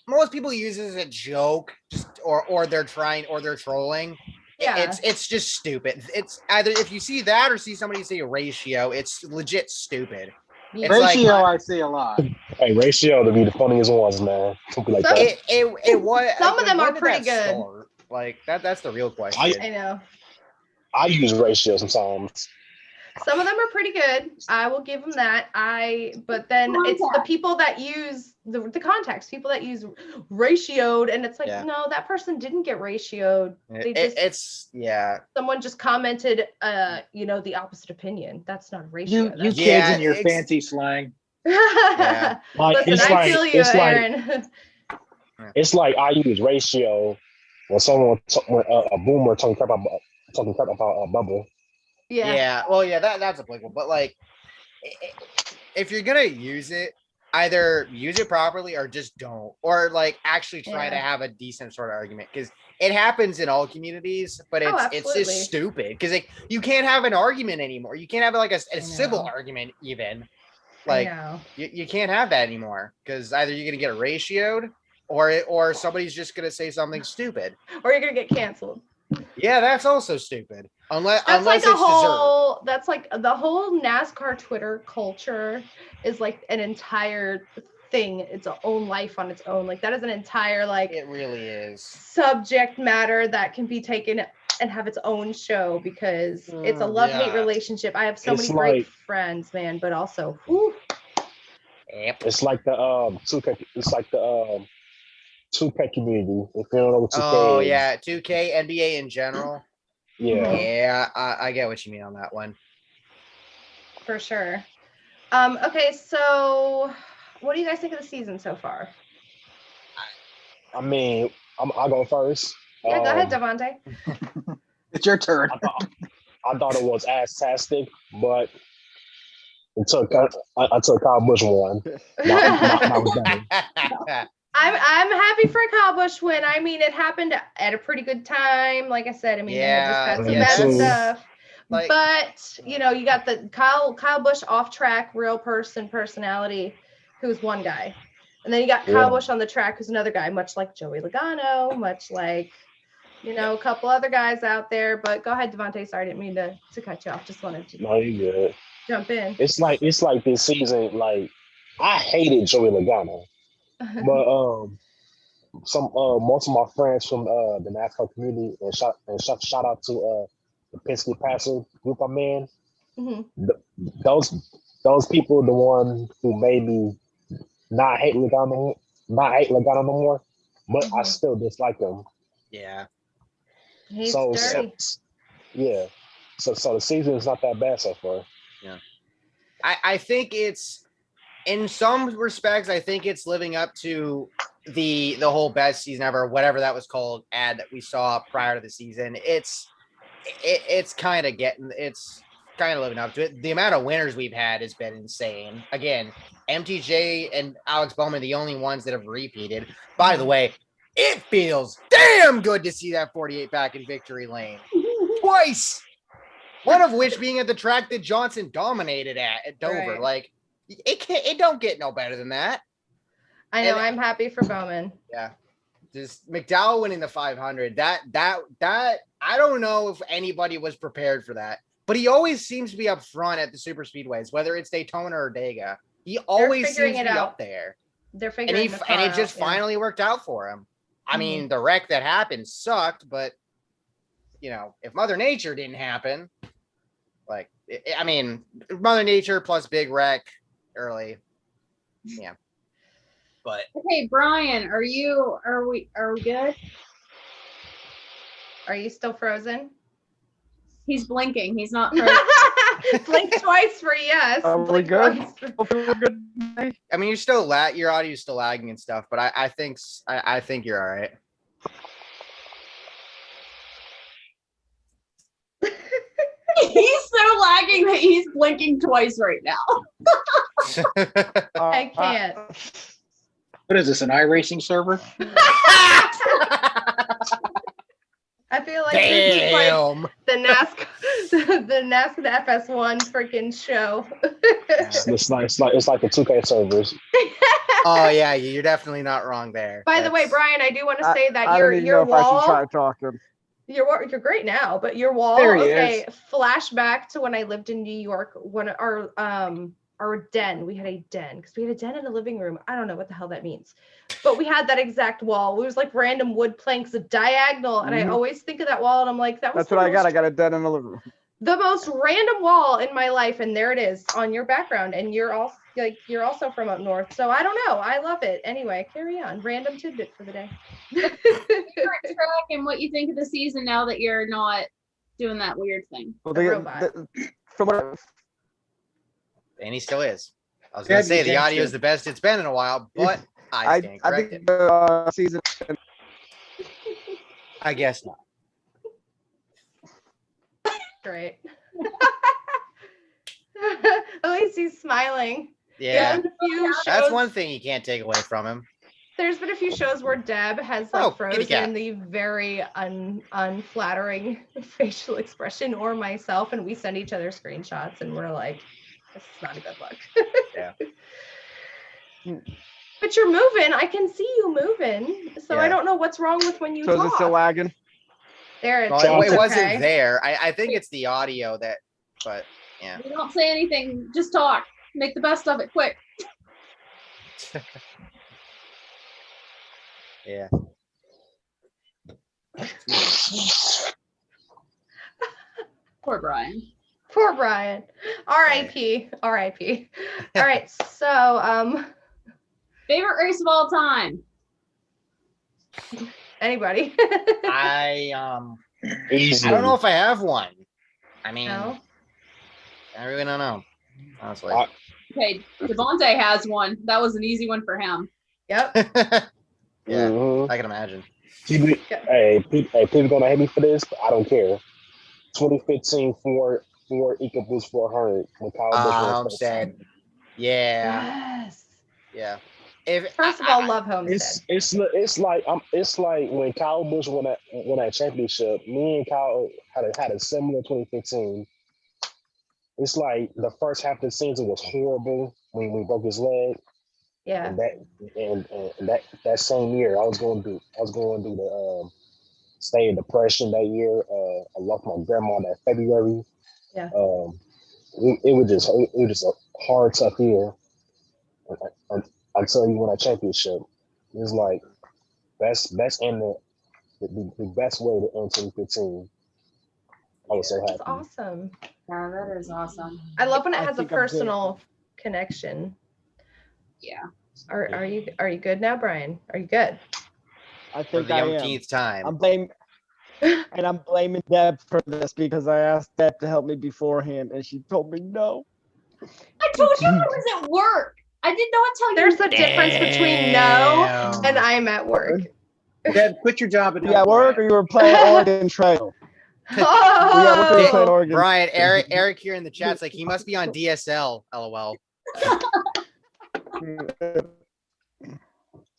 most people use it as a joke, just or they're trolling. Yeah. It's just stupid. It's either if you see that or see somebody say ratio, it's legit stupid. Yeah. It's Ratio, like, I see a lot. Hey, ratio to be the funniest ones, man. Something like Some- that. it was. Some of them when are did pretty that good. start? Like that's the real question. I know. I use ratio sometimes. Some of them are pretty good. I will give them that. But then it's the people that use the context, people that use ratioed, and it's like, no, that person didn't get ratioed. Someone just commented, the opposite opinion. That's not a ratio. You kids and your fancy slang. Yeah. Listen, I feel you, Aaron. It's like I use ratio when a boomer talking crap about a bubble. Yeah. Well, that's applicable. But like, if you're gonna use it, either use it properly or just don't, or like actually try to have a decent sort of argument, because it happens in all communities. But it's just stupid because like you can't have an argument anymore. You can't have like a civil argument even. Like you can't have that anymore because either you're gonna get ratioed or somebody's just gonna say something stupid, or you're gonna get canceled. Yeah, that's also stupid. Unless like it's deserved. That's like the whole NASCAR Twitter culture is like an entire thing. It's its own life on its own. Like that is an entire it really is subject matter that can be taken and have its own show because it's a love-hate relationship. I have so many great friends, man, but also it's like the 2K community. If you don't know what 2K is. Yeah, 2K, NBA in general. Yeah. I get what you mean on that one. For sure. Okay, so what do you guys think of the season so far? I mean, I'll go first. Yeah, go ahead, Devontae. It's your turn. I thought it was ass-tastic, but until Kyle Busch won. I'm happy for a Kyle Busch win. I mean, it happened at a pretty good time. Like I said, I mean, they had just had some bad stuff. But you got the Kyle Busch off track, real personality, who's one guy, and then you got Kyle Busch on the track, who's another guy, much like Joey Logano, much like a couple other guys out there. But go ahead, Devontae. Sorry, I didn't mean to cut you off. Just wanted to you're good. Jump in. It's like this season. Like I hated Joey Logano. But most of my friends from the NASCAR community and shout out to the Penske Passer group I'm in. Mm-hmm. Those people, the one who made me not hate Logano no more, but I still dislike him. Yeah. He's dirty. So the season is not that bad so far. Yeah. I think it's. In some respects, I think it's living up to the whole best season ever, whatever that was called, ad that we saw prior to the season. It's kind of living up to it. The amount of winners we've had has been insane. Again, MTJ and Alex Bowman, the only ones that have repeated. By the way, it feels damn good to see that 48 back in victory lane twice. One of which being at the track that Johnson dominated at Dover. Right. Like, it don't get no better than that. I know. I'm happy for Bowman. Yeah. Just McDowell winning the 500. That I don't know if anybody was prepared for that, but he always seems to be up front at the super speedways, whether it's Daytona or Dega. He always seems to be up there. They're and figuring the car it just out, yeah. finally worked out for him. I mean, the wreck that happened sucked, but you know, if Mother Nature didn't happen, like, I mean, Mother Nature plus big wreck early, yeah. But Okay, Brian, are we good? Are you still frozen? He's blinking. He's not frozen. Blink twice for yes. Are we Blink good? once for- Hopefully we're good. I mean, your audio's still lagging and stuff, but I think you're all right. He's so lagging that he's blinking twice right now. I can't. What is this, an iRacing server? I feel like this is like Damn. the NASCAR, the NASCAR FS1 freaking show. It's like the 2K servers. Oh yeah, you're definitely not wrong there. By the way, That's- Brian, I do want to say that I your don't even know if I should wall, try talking. you're great now, but your wall, There he okay, is. flashback to when I lived in New York, when our den, we had a den because we had a den in a living room. I don't know what the hell that means, but we had that exact wall. It was like random wood planks, a diagonal, and I Mhm. always think of that wall, and I'm like, that was That's what I got. I got a dead in the living room. the most random wall in my life, and there it is on your background, and you're also from up north, so I don't know, I love it. Anyway, carry on. Random tidbit for the day. Favorite track and what you think of the season now that you're not doing that weird thing. Well, The robot. from what and he still is. I was Yeah, gonna say you the can audio too. is the best it's been in a while, but I stand I corrected. think the season. I guess not. Great. At least he's smiling. Yeah, There's been a few that's shows- one thing you can't take away from him. There's been a few shows where Deb has Oh, like kitty cat. frozen the very unflattering facial expression, or myself, and we send each other screenshots, and we're like, "This is not a good look." Yeah. But you're moving. I can see you moving, so I Yeah. don't know what's wrong with when you So is talk. it still lagging? There it Well, is. it wasn't Okay. there. I think it's the audio that, but yeah. You don't say anything, just talk. Make the best of it quick. Yeah. Poor Brian. Poor Brian. R.I.P. R.I.P. All right. So, Favorite race of all time? anybody? I Easy. don't know if I have one. I mean, No. I really don't know. Honestly. Okay, Devontae has one. That was an easy one for him. Yep. Yeah, Mhm. I can imagine. People gonna hate me for this, but I don't care. 2015 Ford EcoBoost 400 when Kyle Busch was Homestead. Yeah, Yes. yeah. If First of all, love Homestead. It's like when Kyle Busch won that championship. Me and Kyle had a similar 2015. It's like the first half of the season was horrible when we broke his leg, Yeah. and that same year I was going to do the stay in depression that year. I lost my grandma that February. Yeah. It was just a hard, tough year until you won a championship. It was like that's end the best way to end 2015. I was so That's happy. awesome. Yeah, that is awesome. I love when it I has a think I'm good. personal connection. Yeah. Are you good now, Brian? Are you good? I for think the I am. umpteenth time. I'm blaming Deb for this because I asked Deb to help me beforehand and she told me no. I told you I was at work. I did not tell you. There's a difference between no Damn. and I'm at work. Deb, quit your job and You at work or you were playing Oregon Trail? Yeah, we're playing Oh, Oregon. Brian, Eric here in the chat's like he must be on DSL. LOL. do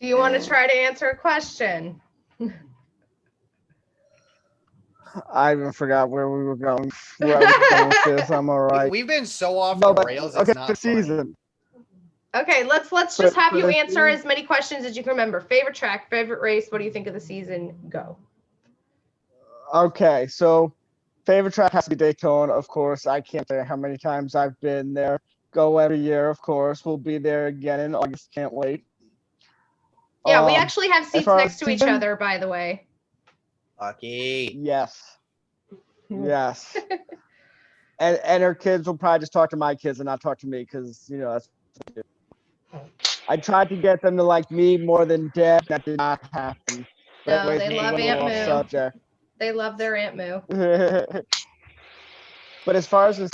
you want to try to answer a question? I even forgot where we were going. Where I was going with this. I'm all right. We've been so off No, the but rails. It's okay, not the funny. season. Okay, let's But just have for you the answer season- as many questions as you can remember. Favorite track, favorite race, what do you think of the season? Go. Okay, so favorite track has to be Daytona, of course. I can't say how many times I've been there. Go every year, of course. We'll be there again in August. Can't wait. Yeah, we actually have seats far as next to each season- other, by the way. Lucky. Yes. Yes. And her kids will probably just talk to my kids and not talk to me because that's. I tried to get them to like me more than Dad. That did not happen. No, Anyways, they love moving Aunt off Moo. subject. They love their Aunt Moo. But as far as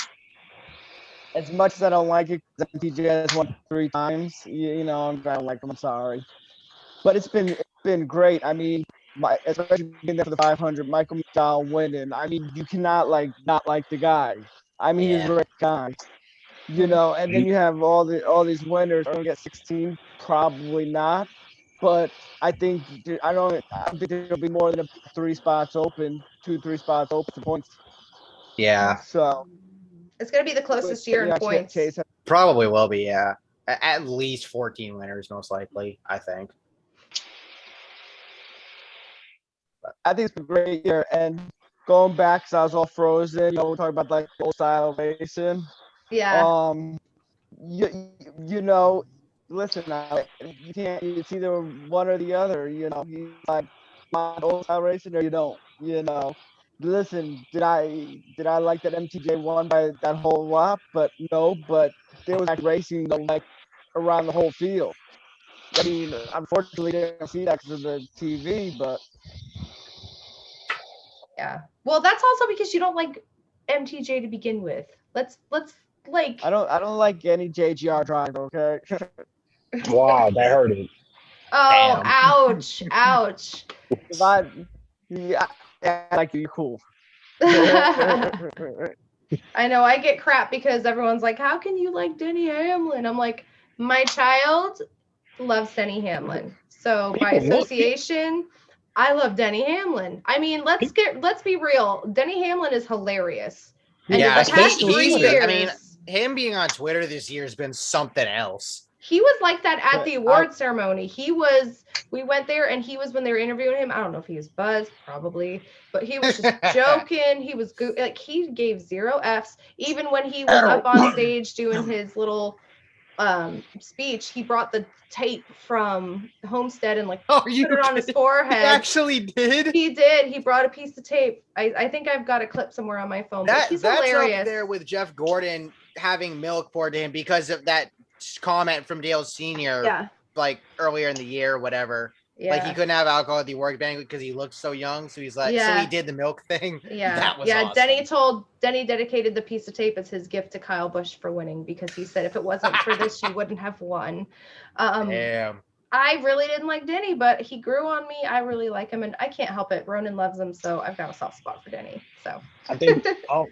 much as I don't like it, MTJ has won 3 times. I'm kind of like, I'm sorry, but it's been great. I mean, especially being there for the 500, Michael McDowell winning. I mean, you cannot not like the guy. I mean, he's a great guy. And then you have all these winners. Are gonna get 16? Probably not. But I think I don't think there'll be more than 3 spots open, 2-3 spots open for points. Yeah. So it's gonna be the closest year in points. Chase probably will be, yeah. At least 14 winners, most likely, I think. I think it's a great year. And going back, so I was all frozen. We're talking about like old style racing. Yeah. Listen, you can't. It's either one or the other. You like my old style racing or you don't. Listen, did I like that MTJ won by that whole lot? But no. But there was like racing like around the whole field. I mean, unfortunately, I didn't see that because of the TV, but. Yeah. Well, that's also because you don't like MTJ to begin with. Let's like. I don't like any JGR driver. Okay. Wow, that hurt it. Oh, Damn. ouch, ouch. If I like you, you're cool. I know I get crap because everyone's like, how can you like Denny Hamlin? I'm like, my child loves Denny Hamlin. So by association, I love Denny Hamlin. I mean, let's be real. Denny Hamlin is hilarious. And Yeah, the past 3 years, I mean, him being on Twitter this year has been something else. He was like that at the award ceremony. We went there and he was, when they were interviewing him, I don't know if he was buzzed, probably, but he was just joking. He was like, he gave 0 Fs. Even when he was up on stage doing his little speech, he brought the tape from Homestead and put it on his forehead. He actually did? He did. He brought a piece of tape. I think I've got a clip somewhere on my phone. But he's hilarious. Up there with Jeff Gordon having milk poured to him because of that comment from Dale Sr. Like earlier in the year or whatever. Yeah. Like he couldn't have alcohol at the work banquet because he looked so young. So he's like, so he did the milk thing. Yeah. That was awesome. Denny dedicated the piece of tape as his gift to Kyle Busch for winning because he said if it wasn't for this, you wouldn't have won. Damn. I really didn't like Denny, but he grew on me. I really like him and I can't help it. Ronan loves him. So I've got a soft spot for Denny. So I think I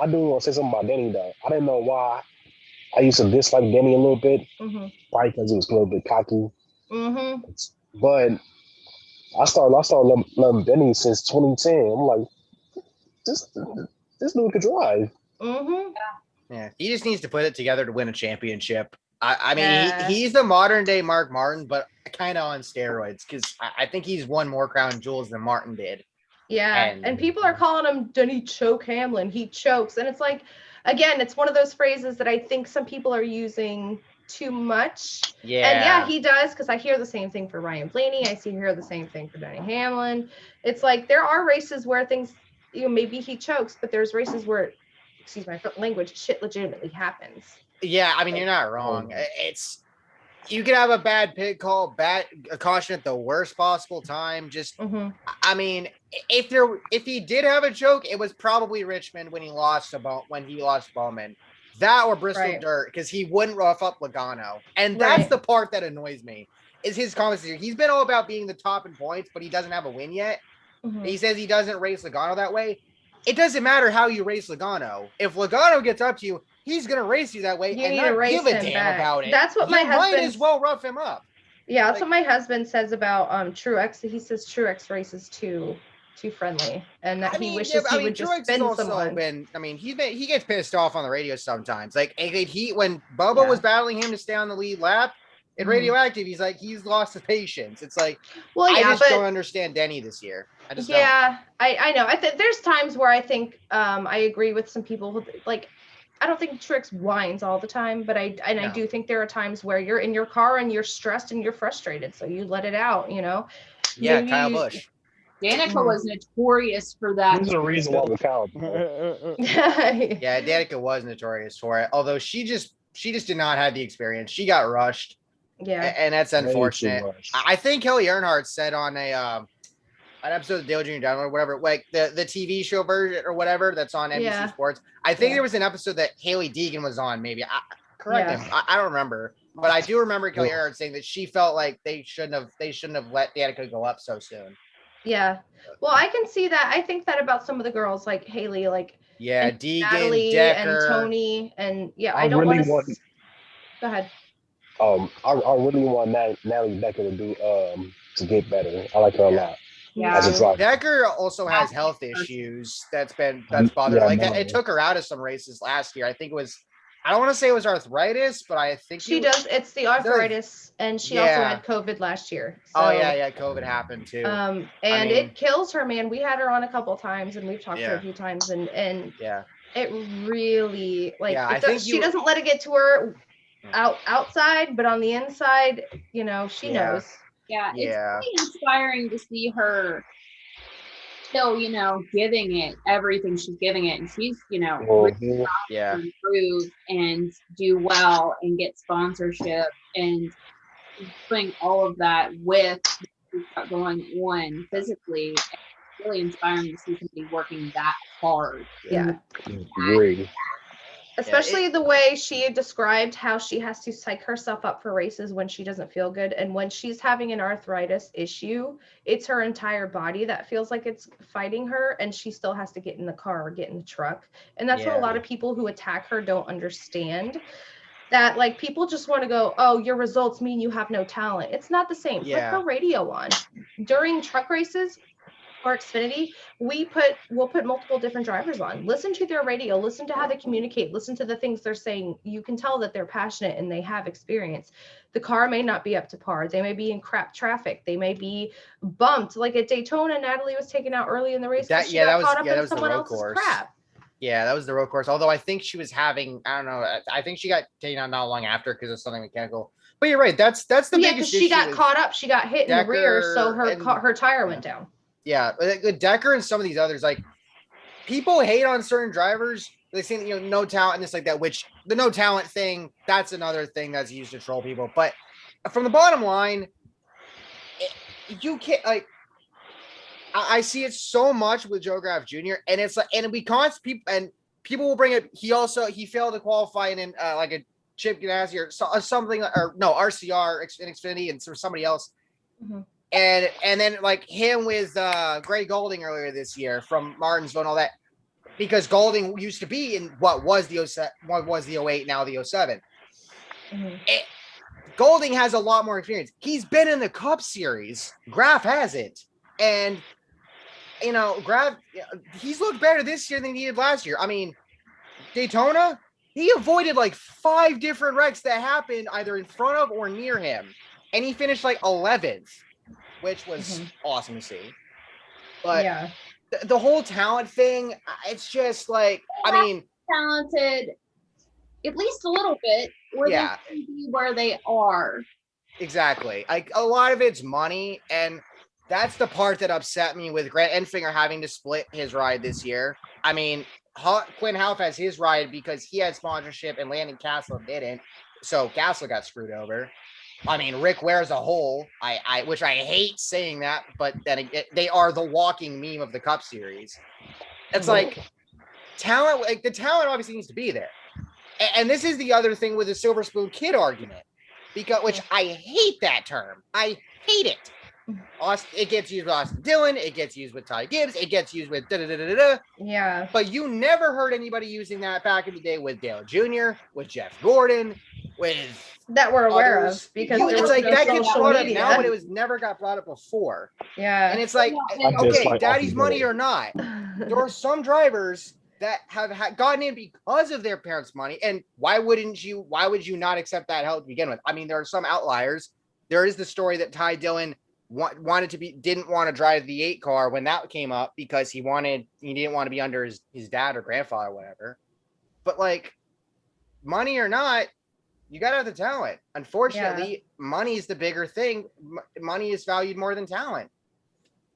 do want to say something about Denny though. I didn't know why I used to dislike Denny a little bit, probably because he was a little bit cocky. But I started loving Denny since 2010. I'm like, this dude could drive. Yeah, he just needs to put it together to win a championship. I mean, he's the modern day Mark Martin, but kind of on steroids because I think he's won more crown jewels than Martin did. Yeah, and people are calling him Denny Choke Hamlin. He chokes, and it's like, again, it's one of those phrases that I think some people are using too much. Yeah. And yeah, he does, because I hear the same thing for Ryan Blaney. I hear the same thing for Denny Hamlin. It's like there are races where things, maybe he chokes, but there's races where, excuse my language, shit legitimately happens. Yeah, I mean, you're not wrong. It's, you could have a bad pit call, a caution at the worst possible time. Just, I mean, if he did have a choke, it was probably Richmond when he lost Bowman. That or Bristol Dirt, because he wouldn't rough up Logano. And that's the part that annoys me, is his comments here. He's been all about being the top in points, but he doesn't have a win yet. He says he doesn't race Logano that way. It doesn't matter how you race Logano. If Logano gets up to you, he's going to race you that way and not give a damn about it. That's what my husband... might as well rough him up. Yeah, that's what my husband says about Truex. He says Truex races too friendly, and that he wishes he would just spin someone. He gets pissed off on the radio sometimes. Like when Bubba was battling him to stay on the lead lap in Radioactive, he's like, he's lost his patience. It's like, I just don't understand Denny this year. I just don't. I know. There's times where I think I agree with some people. Like, I don't think Truex whines all the time, but I No. do think there are times where you're in your car and you're stressed and you're frustrated, so you let it out, Yeah, Maybe Kyle Busch. Danica was notorious for that. There's a reason why we count. Yeah, Danica was notorious for it. Although she just did not have the experience. She got rushed. Yeah. And that's Way too unfortunate. much. I think Kelly Earnhardt said on an episode of Dale Jr. Down or whatever, like the TV show version or whatever that's on NBC Yeah. Sports. I think Yeah. there was an episode that Haley Deegan was on. Maybe correct Yeah. me. I don't remember, but I do remember Kelly Earnhardt saying that she felt like they shouldn't have let Danica go up so soon. Yeah. Well, I can see that. I think that about some of the girls like Haley, like Yeah, Deegan, Natalie, Decker, and Tony, and yeah, I I don't really want to. Go ahead. I really want Natalie Decker to get better. I like her a lot. Yeah. As a driver. Decker also has health issues that's bothering. Yeah, like no. it took her out of some races last year. I think it was. I don't want to say it was arthritis, but I think She does. It's the arthritis, and she also Yeah. had COVID last year. Oh So, yeah, COVID happened too. And mean- it kills her, man. We had her on a couple times, and we've talked to her Yeah. a few times, and Yeah, it really like Yeah, it I does, think she you- doesn't let it get to her outside, but on the inside, she Yeah. knows. Yeah, it's Yeah. pretty inspiring to see her still, giving it everything she's giving it. And she's, Mhm. yeah, improve and do well and get sponsorship and doing all of that with what's got going on physically. It's really inspiring to see somebody working that hard. Yeah. Agree. Especially the way she described how she has to psych herself up for races when she doesn't feel good. And when she's having an arthritis issue, it's her entire body that feels like it's fighting her. And she still has to get in the car or get in the truck. And that's what a Yeah. lot of people who attack her don't understand. That like people just want to go, oh, your results mean you have no talent. It's not the same. Yeah. Put the radio on. During truck races, or Xfinity, we'll put multiple different drivers on. Listen to their radio, listen to how they communicate, listen to the things they're saying. You can tell that they're passionate and they have experience. The car may not be up to par. They may be in crap traffic. They may be bumped. Like at Daytona, Natalie was taken out early in the race. That- She yeah, got that was- caught up yeah, that in was the someone road else's course. crap. yeah. That was the road course. Although I think she was having, I don't know. I think she got taken out not long after because of something mechanical. But you're right. That's the Yeah, biggest because she issue got is- caught up. She got hit in the rear, so Decker and- her tire went down. Yeah, like Decker and some of these others, like people hate on certain drivers. They say no talent and this like that. Which the no talent thing, that's another thing that's used to troll people. But from the bottom line, you can't like. I see it so much with Joe Graf Jr. and it's like, and we constantly people will bring it. He failed to qualify in like a Chip Ganassi or something or no RCR in Xfinity and somebody else. Mhm. And then like him with Gray Golding earlier this year from Martinsville and all that, because Golding used to be in what was the 08, now the 07. Mhm. Golding has a lot more experience. He's been in the Cup Series. Graf hasn't, and Graf he's looked better this year than he did last year. I mean, Daytona, he avoided like 5 different wrecks that happened either in front of or near him, and he finished like 11th. Which was awesome to see. But Yeah. the whole talent thing, it's just like, I mean, Talented, at least a little bit, where Yeah. they can be where they are. exactly. Like a lot of it's money. And that's the part that upset me with Grant Enfinger having to split his ride this year. I mean, Quinn Houff has his ride because he had sponsorship and Landon Castle didn't. So Castle got screwed over. I mean, Rick wears a hole. Which I hate saying that, but then they are the walking meme of the Cup Series. It's like talent. Like the talent obviously needs to be there, and this is the other thing with the Silver Spoon Kid argument, which I hate that term. I hate it. It gets used with Austin Dillon. It gets used with Ty Gibbs. It gets used with da-da-da-da-da. Yeah. But you never heard anybody using that back in the day with Dale Jr., with Jeff Gordon, with That we're aware others. of because You- there it's was like no that gets social brought up media. now, but it was never got brought up before. Yeah. And it's like, Yeah, I just okay, like daddy's Austin money Dillon. or not, there are some drivers that have gotten in because of their parents' money. And why would you not accept that help to begin with? I mean, there are some outliers. There is the story that Ty Dillon didn't want to drive the 8 car when that came up because he didn't want to be under his dad or grandfather or whatever. But like, money or not, you got to have the talent. Unfortunately, money is the bigger thing. Money is valued more than talent.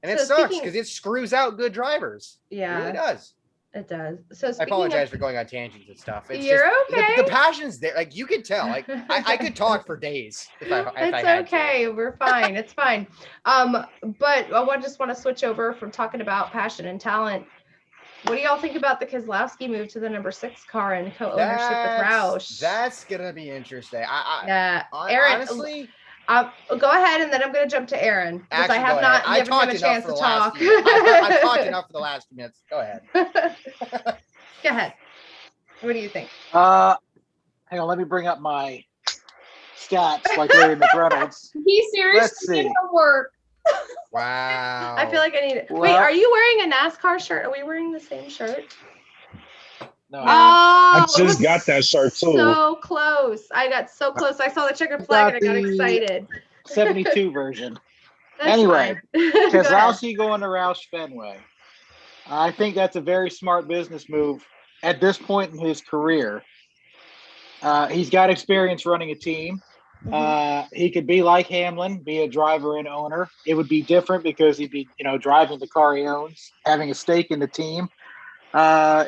And it sucks because it screws out good drivers. Yeah. It really does. It does. So I apologize for going on tangents and stuff. It's you're just, okay. The passion's there. Like, you could tell. Like, I could talk for days if I had okay. to. We're fine. It's fine. But I just want to switch over from talking about passion and talent. What do y'all think about the Keselowski move to the number 6 car and co-ownership with Roush? That's gonna be interesting. Aaron, honestly. Go ahead, and then I'm going to jump to Aaron because I have not given him a chance to talk. I've talked enough for the last few minutes. Go ahead. Go ahead. What do you think? Hang on, let me bring up my stats like Larry McReynolds. He's seriously doing work. Wow. I feel like I need it. Wait, are you wearing a NASCAR shirt? Are we wearing the same shirt? No. Oh, I just got that shirt too. So close. I got so close. I saw the checkered flag and I got excited. 72 version. That's anyway, fine. Keselowski going to Roush Fenway. I think that's a very smart business move at this point in his career. He's got experience running a team. He could be like Hamlin, be a driver and owner. It would be different because he'd be, driving the car he owns, having a stake in the team.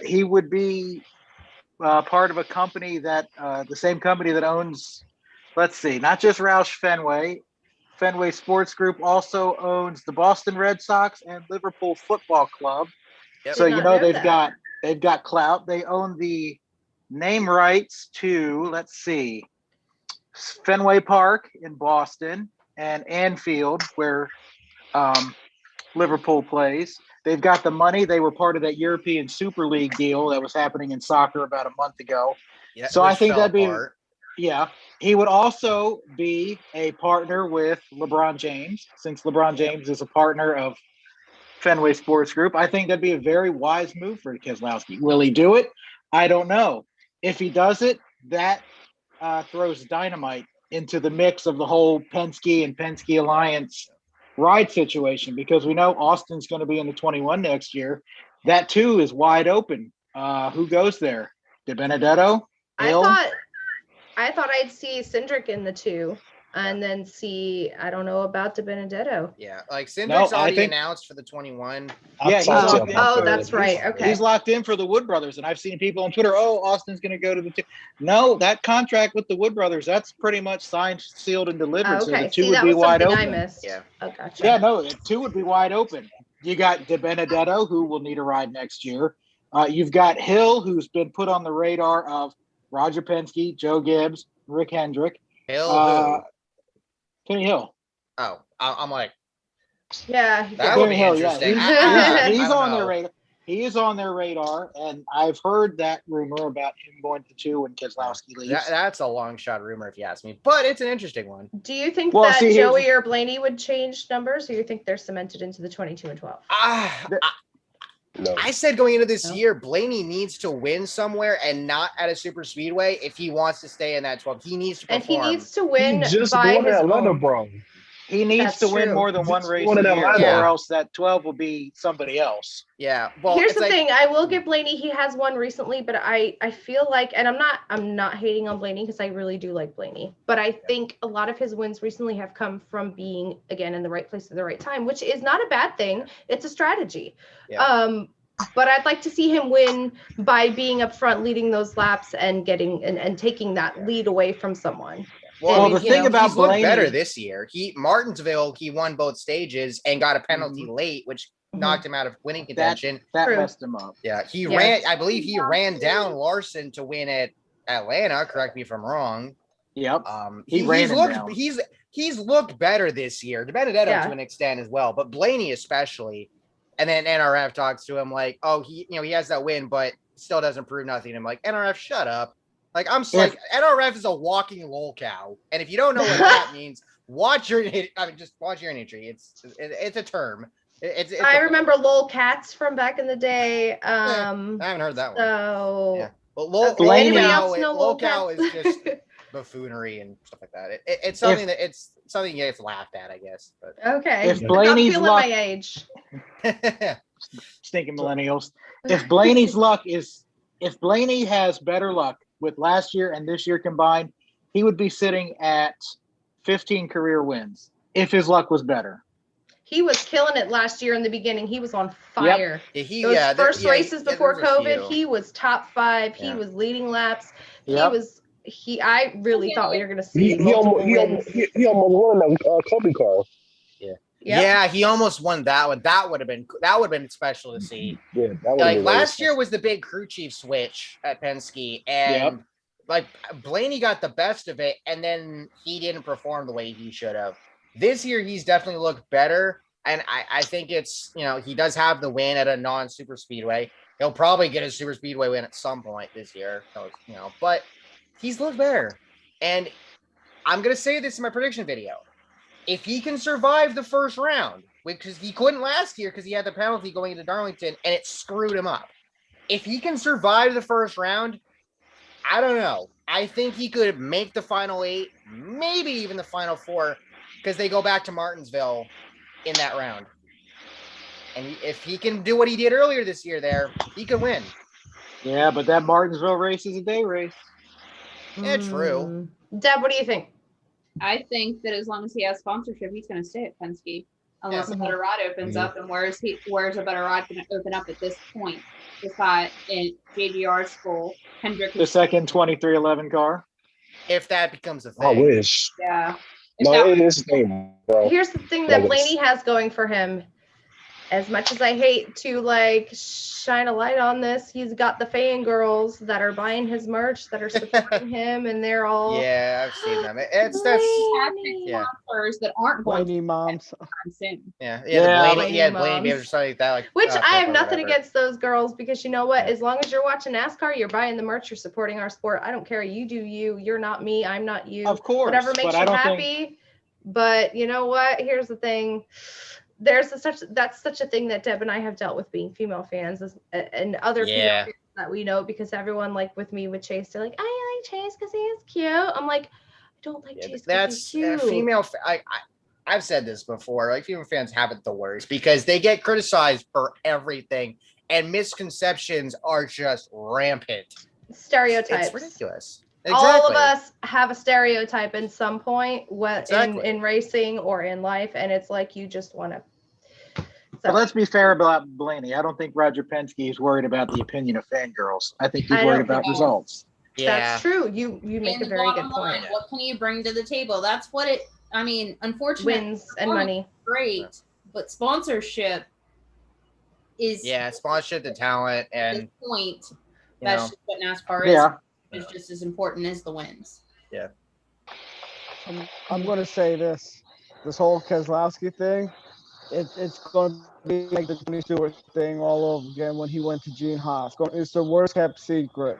He would be part of a company that the same company that owns, not just Roush Fenway. Fenway Sports Group also owns the Boston Red Sox and Liverpool Football Club. Yep. So they've got clout. They own the name rights to Fenway Park in Boston and Anfield, where Liverpool plays. They've got the money. They were part of that European Super League deal that was happening in soccer about a month ago. Yeah, so I think that'd be, he would also be a partner with LeBron James, since LeBron James is a partner of Fenway Sports Group. I think that'd be a very wise move for Keselowski. Will he do it? I don't know. If he does it, that throws dynamite into the mix of the whole Penske and Penske Alliance ride situation, because we know Austin's going to be in the 21 next year. That too is wide open. Who goes there? DiBenedetto? Hill? I thought I'd see Cindric in the 2 and then see, I don't know about DiBenedetto. Yeah, like Cindric's already announced for the 21. Yeah, he's locked in. Oh, that's right. Okay. He's locked in for the Wood Brothers, and I've seen people on Twitter, Austin's going to go to the 2. No, that contract with the Wood Brothers, that's pretty much signed, sealed, and delivered. So the 2 would be wide open. I missed. Yeah. Oh, gotcha. Yeah, no, the 2 would be wide open. You got DiBenedetto, who will need a ride next year. You've got Hill, who's been put on the radar of Roger Penske, Joe Gibbs, Rick Hendrick. Hill, Kenny Hill. Oh, I'm like, yeah, that would be interesting. He's on their radar. He is on their radar, and I've heard that rumor about him going to 2 when Keselowski leaves. That's a long shot rumor, if you ask me, but it's an interesting one. Do you think that Joey or Blaney would change numbers, or you think they're cemented into the 22 and 12? No. I said going into this year, Blaney needs to win somewhere and not at a super speedway if he wants to stay in that 12. He needs to perform. And he needs to win just by his Atlanta, own. bro. He needs to win more than one race a year, or else that 12 will be somebody else. Yeah. Well, here's the thing. I will give Blaney. He has won recently, but I feel like, and I'm not hating on Blaney because I really do like Blaney, but I think a lot of his wins recently have come from being, again, in the right place at the right time, which is not a bad thing. It's a strategy. Yeah. But I'd like to see him win by being up front, leading those laps and getting and taking that lead away from someone. Well, the thing about Blaney, better this year. Martinsville, he won both stages and got a penalty late, which knocked him out of winning contention. That messed him up. Yeah, I believe he ran down Larson to win at Atlanta. Correct me if I'm wrong. Yep. He's looked better this year. DiBenedetto to an extent as well, but Blaney especially. And then NRF talks to him like, he has that win, but still doesn't prove nothing. I'm like, NRF, shut up. Like, NRF is a walking lol cow. And if you don't know what that means, just watch your entry. It's a term. I remember lol cats from back in the day. I haven't heard that one. So yeah. But lol cow is just buffoonery and stuff like that. It's something something gets laughed at, I guess. But okay. If Blaney's I'm feeling my age. Stinking millennials. If Blaney has better luck with last year and this year combined, he would be sitting at 15 career wins if his luck was better. He was killing it last year in the beginning. He was on fire. Yep. Those races before COVID, he was top 5. He was leading laps. Yep. I really thought we were going to see He almost won that Kobe car. Yeah, he almost won that one. That would have been special to see. Yeah, that would like last year was the big crew chief switch at Penske, and like Blaney got the best of it, and then he didn't perform the way he should have. This year, he's definitely looked better, and I think it's, he does have the win at a non-super speedway. He'll probably get a super speedway win at some point this year, but he's looked better. And I'm going to say this in my prediction video. If he can survive the first round, because he couldn't last year because he had the penalty going into Darlington and it screwed him up. If he can survive the first round, I don't know. I think he could make the final 8, maybe even the final 4, because they go back to Martinsville in that round. And if he can do what he did earlier this year there, he could win. Yeah, but that Martinsville race is a day race. Yeah, true. Deb, what do you think? I think that as long as he has sponsorship, he's going to stay at Penske, unless a better rod opens up. And where's a better rod going to open up at this point? It's not in JGR school. Hendrick, the second 2311 car. If that becomes a thing. I wish. Yeah. No, it is a thing, bro. Here's the thing that Blaney has going for him. As much as I hate to shine a light on this, he's got the fangirls that are buying his merch, that are supporting him, and they're all I've seen them. That's sponsors that aren't going Blaney moms. soon. Blaney or something like that. Which I have nothing against those girls, because you know what? As long as you're watching NASCAR, you're buying the merch, you're supporting our sport. I don't care. You do you. You're not me. I'm not you. Of course. Whatever makes you happy. But you know what? Here's the thing. That's such a thing that Deb and I have dealt with, being female fans and other female fans that we know, because everyone, like with me with Chase, they're like, I like Chase because he is cute. I'm like, I don't like Chase because he's cute. Female. I've said this before. Like, female fans have it the worst because they get criticized for everything, and misconceptions are just rampant. Stereotypes. It's ridiculous. Exactly. All of us have a stereotype in some point, in racing or in life, and it's like you just want to. But let's be fair about Blaney. I don't think Roger Penske is worried about the opinion of fangirls. I think he's worried about results. Yeah, that's true. You make a very good point. What can you bring to the table? That's what it. I mean, unfortunately, wins and money. Great, but sponsorship is sponsorship, the talent, and point. That's just what NASCAR is. Yeah. Is just as important as the wins. Yeah. I'm going to say this whole Keselowski thing, it's going to be like the Tony Stewart thing all over again when he went to Gene Haas. It's the worst kept secret.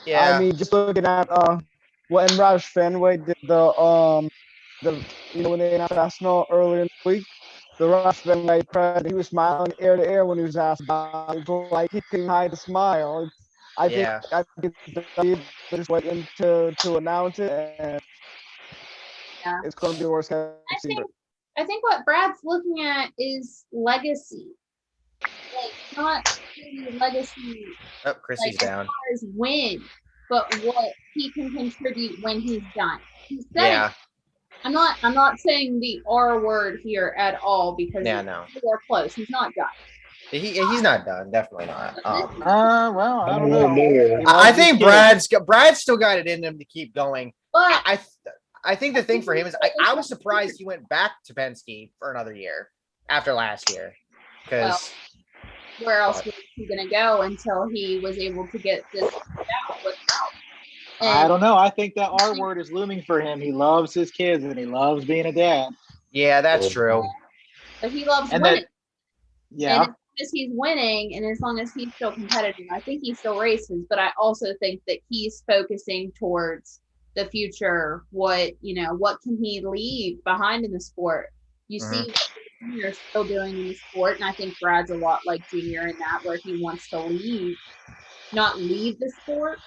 Yeah. I mean, just looking at when Roush Fenway did when they announced Arsenal earlier in the week, the Roush Fenway president, he was smiling ear to ear when he was asked about it. Like, he couldn't hide the smile. I think they're just waiting to announce it, and it's going to be the worst kept secret. I think what Brad's looking at is legacy, like not legacy. Oh, Chrissy's down. As far as win, but what he can contribute when he's done. He said, I'm not saying the R word here at all, because we're close. He's not done. He's not done. Definitely not. Well, I don't know. I think Brad's still got it in him to keep going. But I think the thing for him is I was surprised he went back to Penske for another year after last year, because where else was he going to go until he was able to get this out? I don't know. I think that R word is looming for him. He loves his kids and he loves being a dad. Yeah, that's true. But he loves winning. And as he's winning, and as long as he's still competitive, I think he still races. But I also think that he's focusing towards the future. What can he leave behind in the sport? You see what Junior's still doing in the sport, and I think Brad's a lot like Junior in that, where he wants to not leave the sport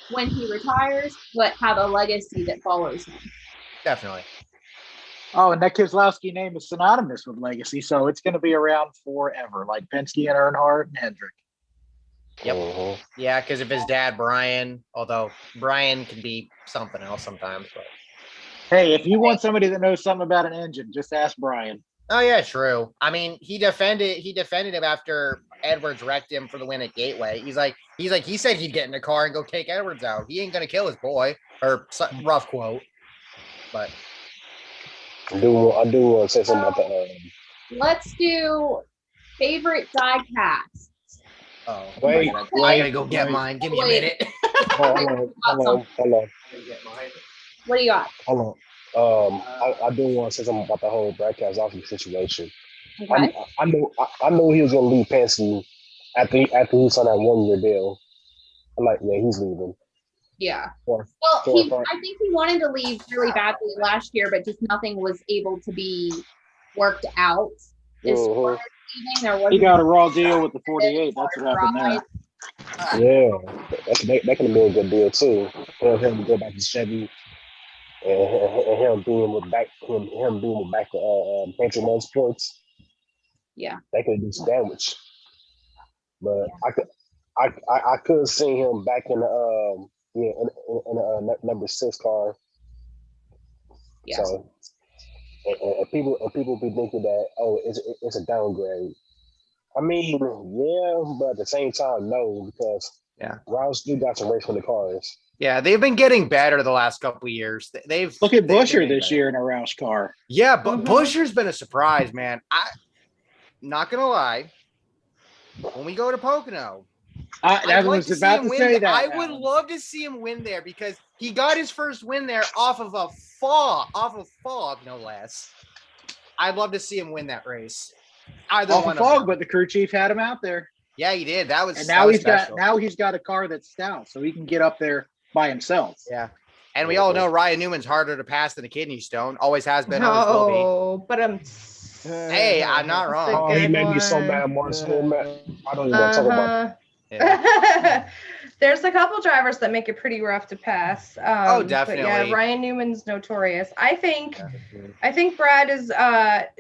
when he retires, but have a legacy that follows him. Definitely. Oh, and that Keselowski name is synonymous with legacy, so it's going to be around forever, like Penske and Earnhardt and Hendrick. Yep. Mhm. Yeah, because of his dad, Brian. Although Brian can be something else sometimes. But Hey, if you want somebody that knows something about an engine, just ask Brian. oh yeah, true. I mean, he defended him after Edwards wrecked him for the win at Gateway. He said he'd get in the car and go take Edwards out. He ain't gonna kill his boy. Or rough quote. But I do want to say something about the. Let's do favorite die casts. oh, Wait, I gotta go get mine. Give me a Wait. minute. Hold on. What do you got? Hold on. I do want to say something about the whole broadcast office situation. Okay. I know he was gonna leave Penske after he signed that 1-year deal. I'm like, yeah, he's leaving. Yeah. Or, Well, I think he wanted to leave really badly last year, but just nothing was able to be worked out. As far as leaving, there wasn't He got a raw deal with the 48. That's what happened there. Yeah, that can be a good deal too. For him to go back to Chevy and him being with back to Penske Motorsports. Yeah. That could do some damage. But I could see him back in the in a number 6 car. Yeah. So and people be thinking that it's a downgrade. I mean, yeah, but at the same time, no, because Roush still got some race for the cars. Yeah, they've been getting better the last couple of years. Look at Busher this year in a Roush car. Yeah, but Busher's been a surprise, man. Not gonna lie. When we go to Pocono, I was about to say that. I would love to see him win there because he got his first win there off of fog, no less. I'd love to see him win that race. Either off one of fog, of them. but the crew chief had him out there. Yeah, he did. That was and now he's got a car that's stout, so he can get up there by himself. Yeah. And we all know Ryan Newman's harder to pass than a kidney stone. Always has been, always will be. But hey, I'm not wrong. Oh, he made me so mad, Mark. So mad. I don't even want to talk about it. Yeah. There's a couple drivers that make it pretty rough to pass. Definitely. But yeah, Ryan Newman's notorious. I think Brad is,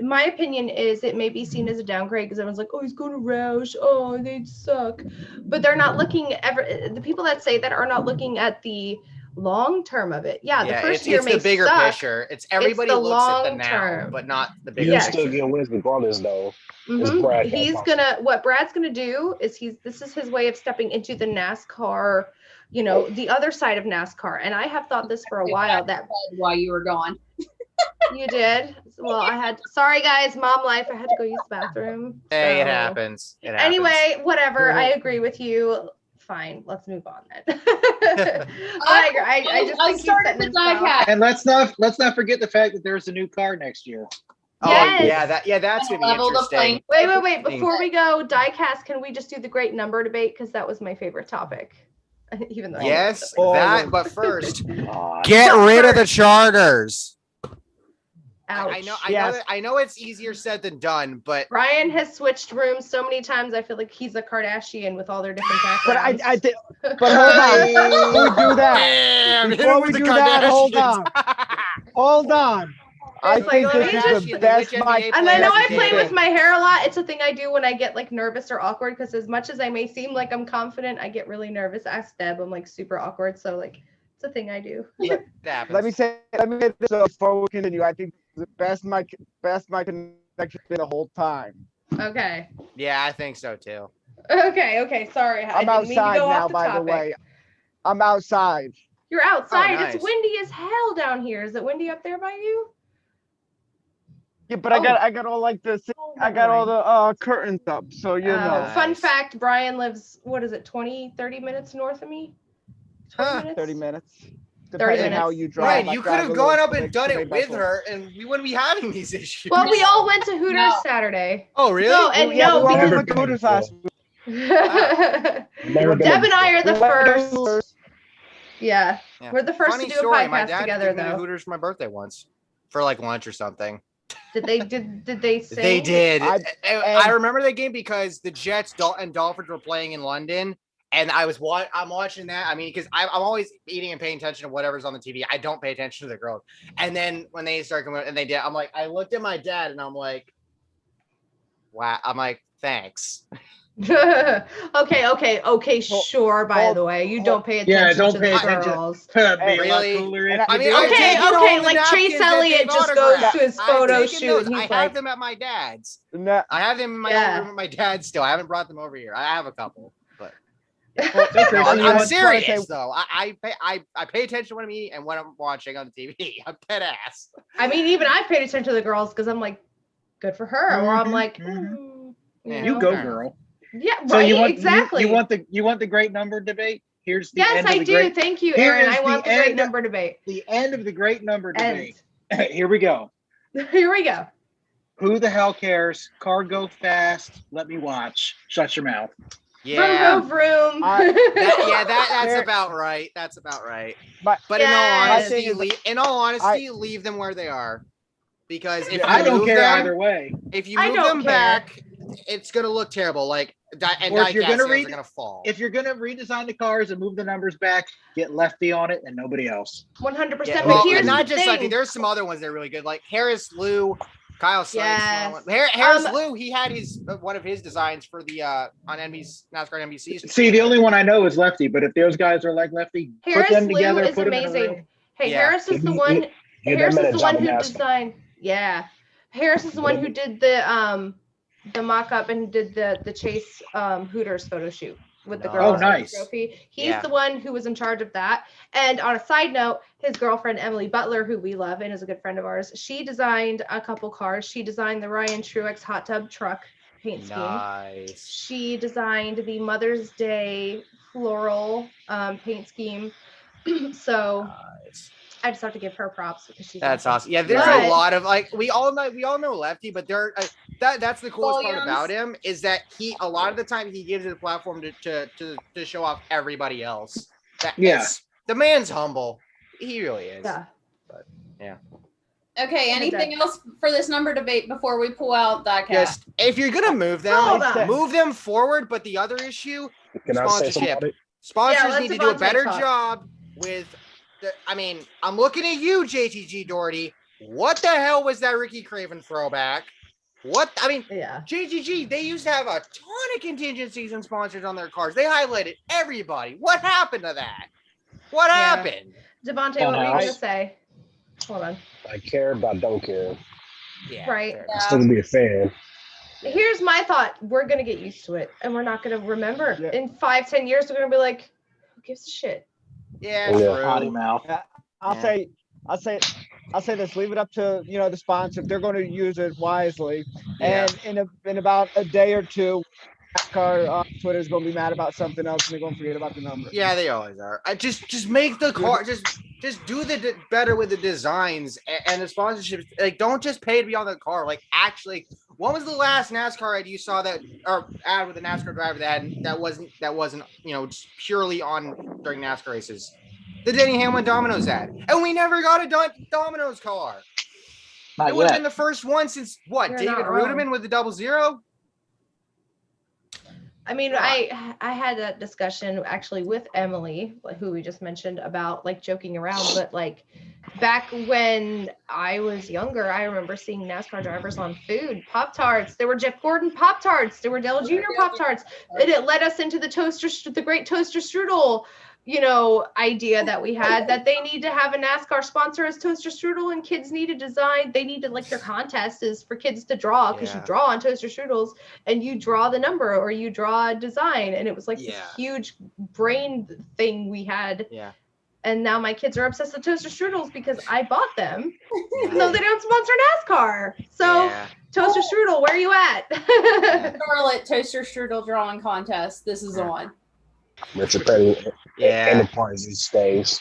my opinion is it may be seen as a downgrade because everyone's like, oh, he's going to Roush. Oh, they'd suck. But they're not looking the people that say that are not looking at the long term of it. Yeah, the first year may it's the bigger suck. picture. It's everybody looks at the now, term. but not the bigger. He's still getting wins regardless, though. What Brad's gonna do is this is his way of stepping into the NASCAR, the other side of NASCAR. And I have thought this for a while while you were gone. You did. Well, sorry guys, mom life. I had to go use the bathroom. Hey, it happens. Anyway, whatever. I agree with you. Fine, let's move on then. I just think started the die. And let's not forget the fact that there's a new car next year. Yes. That's gonna be interesting. Wait. Before we go, diecast, can we just do the great number debate? Because that was my favorite topic. Even though but first, get rid of the charters. Ouch. I know it's easier said than done, but Ryan has switched rooms so many times. I feel like he's a Kardashian with all their different backgrounds. But hold on, before we do that, before we do that, hold on. I think this is the best mic. And I know I play with my hair a lot. It's a thing I do when I get like nervous or awkward. Because as much as I may seem like I'm confident, I get really nervous. Ask Deb. I'm like super awkward. So like it's a thing I do. Let me say this before we continue. I think the best mic connection been the whole time. Okay. Yeah, I think so too. Okay. Sorry. I'm outside now, by the way. I'm outside. You're outside. Oh, nice. It's windy as hell down here. Is it windy up there by you? Yeah, but I got all like the all the curtains up, so you know. Fun fact: Brian lives 30 minutes north of me. 30 minutes. 30 minutes. How you drive. Right, you could have gone up and done it with her, and we wouldn't be having these issues. Well, we all went to Hooters Saturday. Oh, really? Because went to Hooters last week. Deb and I are the first. Yeah, we're the first to do a podcast my dad together, took me to though. Hooters for my birthday once, for like lunch or something. Did they sing? They did. I remember that game because the Jets and Dolphins were playing in London, and I'm watching that. I mean, because I'm always eating and paying attention to whatever's on the TV. I don't pay attention to the girls. And then when they start coming and they did, I'm like, I looked at my dad and I'm like, wow. I'm like, Thanks. Okay. Sure. By the way, you don't pay attention don't to pay the attention. girls. Be a lot Really? cooler And if I you mean, do. I've Okay, taken home the like Chase napkins that Elliott they've just autographed. goes to his I've photo taken shoot those. and I he's have like, them at my dad's. Nah, I have them in my Yeah. own room at my dad's still. I haven't brought them over here. I have a couple, but Well, no, Chris, I'm, you I'm want- serious though. I pay attention to what I'm eating and what I'm watching on the TV. I'm dead ass. I mean, even I paid attention to the girls because I'm like, good for her, or I'm Mhm, like, mhm. Yeah. You know? go, Yeah. girl. Yeah, So right. you want Exactly. you want the great number debate? Here's the Yes, end of I the do. great Thank you, Here Aaron. is I want the the great end- number debate. the end of the great number End. debate. Here we go. Here we go. Who the hell cares? Car go fast. Let me watch. Shut your mouth. Yeah. Vroom, vroom, vroom. That's There- about right. That's about right. but But Yes. in all honesty, leave them where they are. Because if you I don't move care them, either way. if you I move don't them care. back, it's gonna look terrible. Like and Or if you're diecast gonna sales read- are gonna fall. If you're gonna redesign the cars and move the numbers back, get Lefty on it and nobody else. 100%. Yeah, But well, here's not the just thing. Lefty. There's some other ones that are really good, like Harris Liu, Kyle Sykes. Yes. Harris Liu, he had his one of his designs for the on NBC NASCAR NBC. See, the only one I know is Lefty, but if those guys are like Lefty, Harris put them Liu together, is put them in a room. amazing. Hey, Yeah. Harris is the Give one. them Harris a is the one job who in NASCAR. designed. Yeah, Harris is the one who did the mock-up and did the Chase Hooters photo shoot with the Oh, girls. and the nice. Trophy. He's Yeah. the one who was in charge of that. And on a side note, his girlfriend Emily Butler, who we love and is a good friend of ours, she designed a couple cars. She designed the Ryan Truex hot tub truck paint scheme. Nice. She designed the Mother's Day floral paint scheme. So Nice. I just have to give her props because she's That's awesome. Yeah, there's But- a lot of like we all know Lefty, but there that's the coolest part Williams. about him is that a lot of the time he gives it a platform to show off everybody else. Yeah. The man's humble. He really is. Yeah. Okay, anything else for this number debate before we pull out diecast? Just if you're gonna move Hold them, on. move them forward. But the other issue, Can I say something Sponsorship. about it? sponsors let need to do a Devontae better talk. job with. I mean, I'm looking at you, JTG Doherty. What the hell was that Ricky Craven throwback? What I mean, Yeah. JTG, they used to have a ton of contingencies and sponsors on their cars. They highlighted everybody. What happened to that? What Yeah. happened? Devontae, what were you nice. gonna say? Hold on. I care, but I don't care. Yeah, Right. fair I enough. still gonna be a fan. Here's my thought. We're gonna get used to it and we're not gonna remember. Yeah. In 5-10 years, we're gonna be like, who gives a shit? Yeah, Yeah. Potty true. mouth. I'll Yeah. say this. Leave it up to the sponsor. They're going to use it wisely. Yeah. And in about a day or two, NASCAR Twitter is going to be mad about something else, and they're going to forget about the number. Yeah, they always are. I just make the car just do better with the designs and the sponsorships. Like, don't just pay to be on the car. Like, actually, when was the last NASCAR ad you saw that or ad with a NASCAR driver that wasn't just purely on during NASCAR races? The Denny Hamlin Domino's ad, and we never got a Domino's car. Not It would have yet. been the first one since what? You're David not wrong. Ruderman with the 00? I mean, Yeah. I had that discussion actually with Emily, who we just mentioned, about like joking around, but like back when I was younger, I remember seeing NASCAR drivers on food, Pop-Tarts. There were Jeff Gordon Pop-Tarts. There were Dale Jr. Pop-Tarts. And it led us into the great toaster strudel, idea that we had, that they need to have a NASCAR sponsor as toaster strudel, and kids need to design. They need to, like, their contest is for kids to draw, because you Yeah. draw on toaster strudels and you draw the number or you draw a design. And it was like this Yeah. huge brain thing we had. Yeah. And now my kids are obsessed with toaster strudels because I bought them, even Yeah. though they don't sponsor NASCAR. So Yeah. toaster strudel, where are you at? Charlotte Toaster Strudel Drawing Contest. This is on. Richard Petty Yeah. Enterprises stays.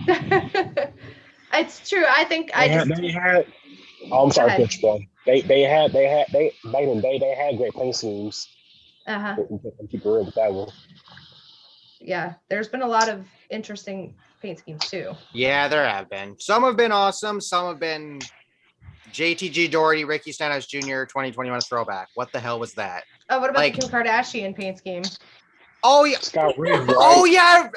It's true. I think They had. Oh, I'm sorry, ahead. Coach Bro. They back in the day they had great paint schemes. uh-huh. And keep it real with that one. Yeah, there's been a lot of interesting paint schemes too. Yeah, there have been. Some have been awesome. Some have been JTG Doherty, Ricky Stenhouse Jr. 2021 throwback. What the hell was that? Oh, what about Like- the Kim Kardashian paint scheme? Oh yeah. Scott Reed, right? Oh yeah.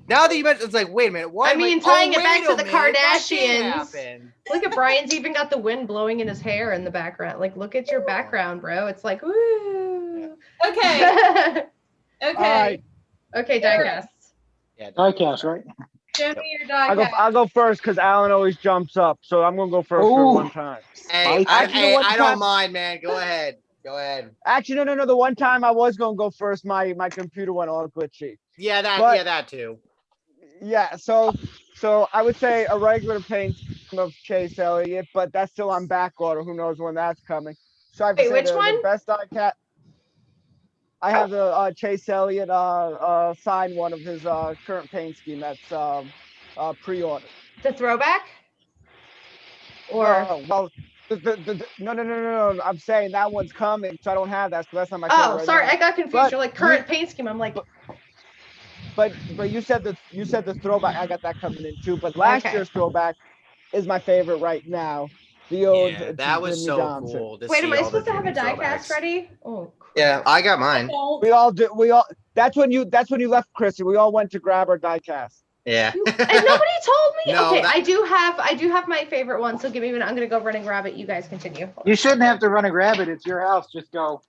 Now that you mentioned, it's like, wait a minute. What? I mean, Wait, tying it wait back a to the minute, that Kardashians. did happen. Look at Brian's even got the wind blowing in his hair in the background. Like, look at your background, bro. It's like, woo. Okay. All right. Okay, Aaron. diecast. Yeah. Diecast, right? Jimmy or I'll go first because Alan always jumps up, so I'm gonna go first for Ooh. one time. Hey, Actually, the one I don't time- mind, man. Go ahead. Go ahead. Actually, no. The one time I was gonna go first, my computer went all glitchy. Yeah, But- that too. Yeah, so I would say a regular paint scheme of Chase Elliott, but that's still on back order. Who knows when that's coming? So I've Wait, said which the one? best diecast. I have the Chase Elliott signed one of his current paint scheme that's pre-ordered. The throwback? Or Well, no. I'm saying that one's coming, so I don't have that. So that's not my. favorite right sorry, now. I got confused. But You're like current paint scheme. I'm like, But you said the throwback. I got that coming in too. But last Okay. year's throwback is my favorite right now. The old Yeah, that was Jimmy so Johnson. cool. To wait, see am I all the supposed to have a Jimmy diecast throwbacks. ready? Oh, crap. Yeah, I got mine. We all did. That's when you left, Chrissy. We all went to grab our diecast. Yeah. And nobody told me. No, Okay, that- I do have my favorite one. So give me a minute. I'm gonna go run and grab it. You guys continue. You shouldn't have to run and grab it. It's your house. Just go.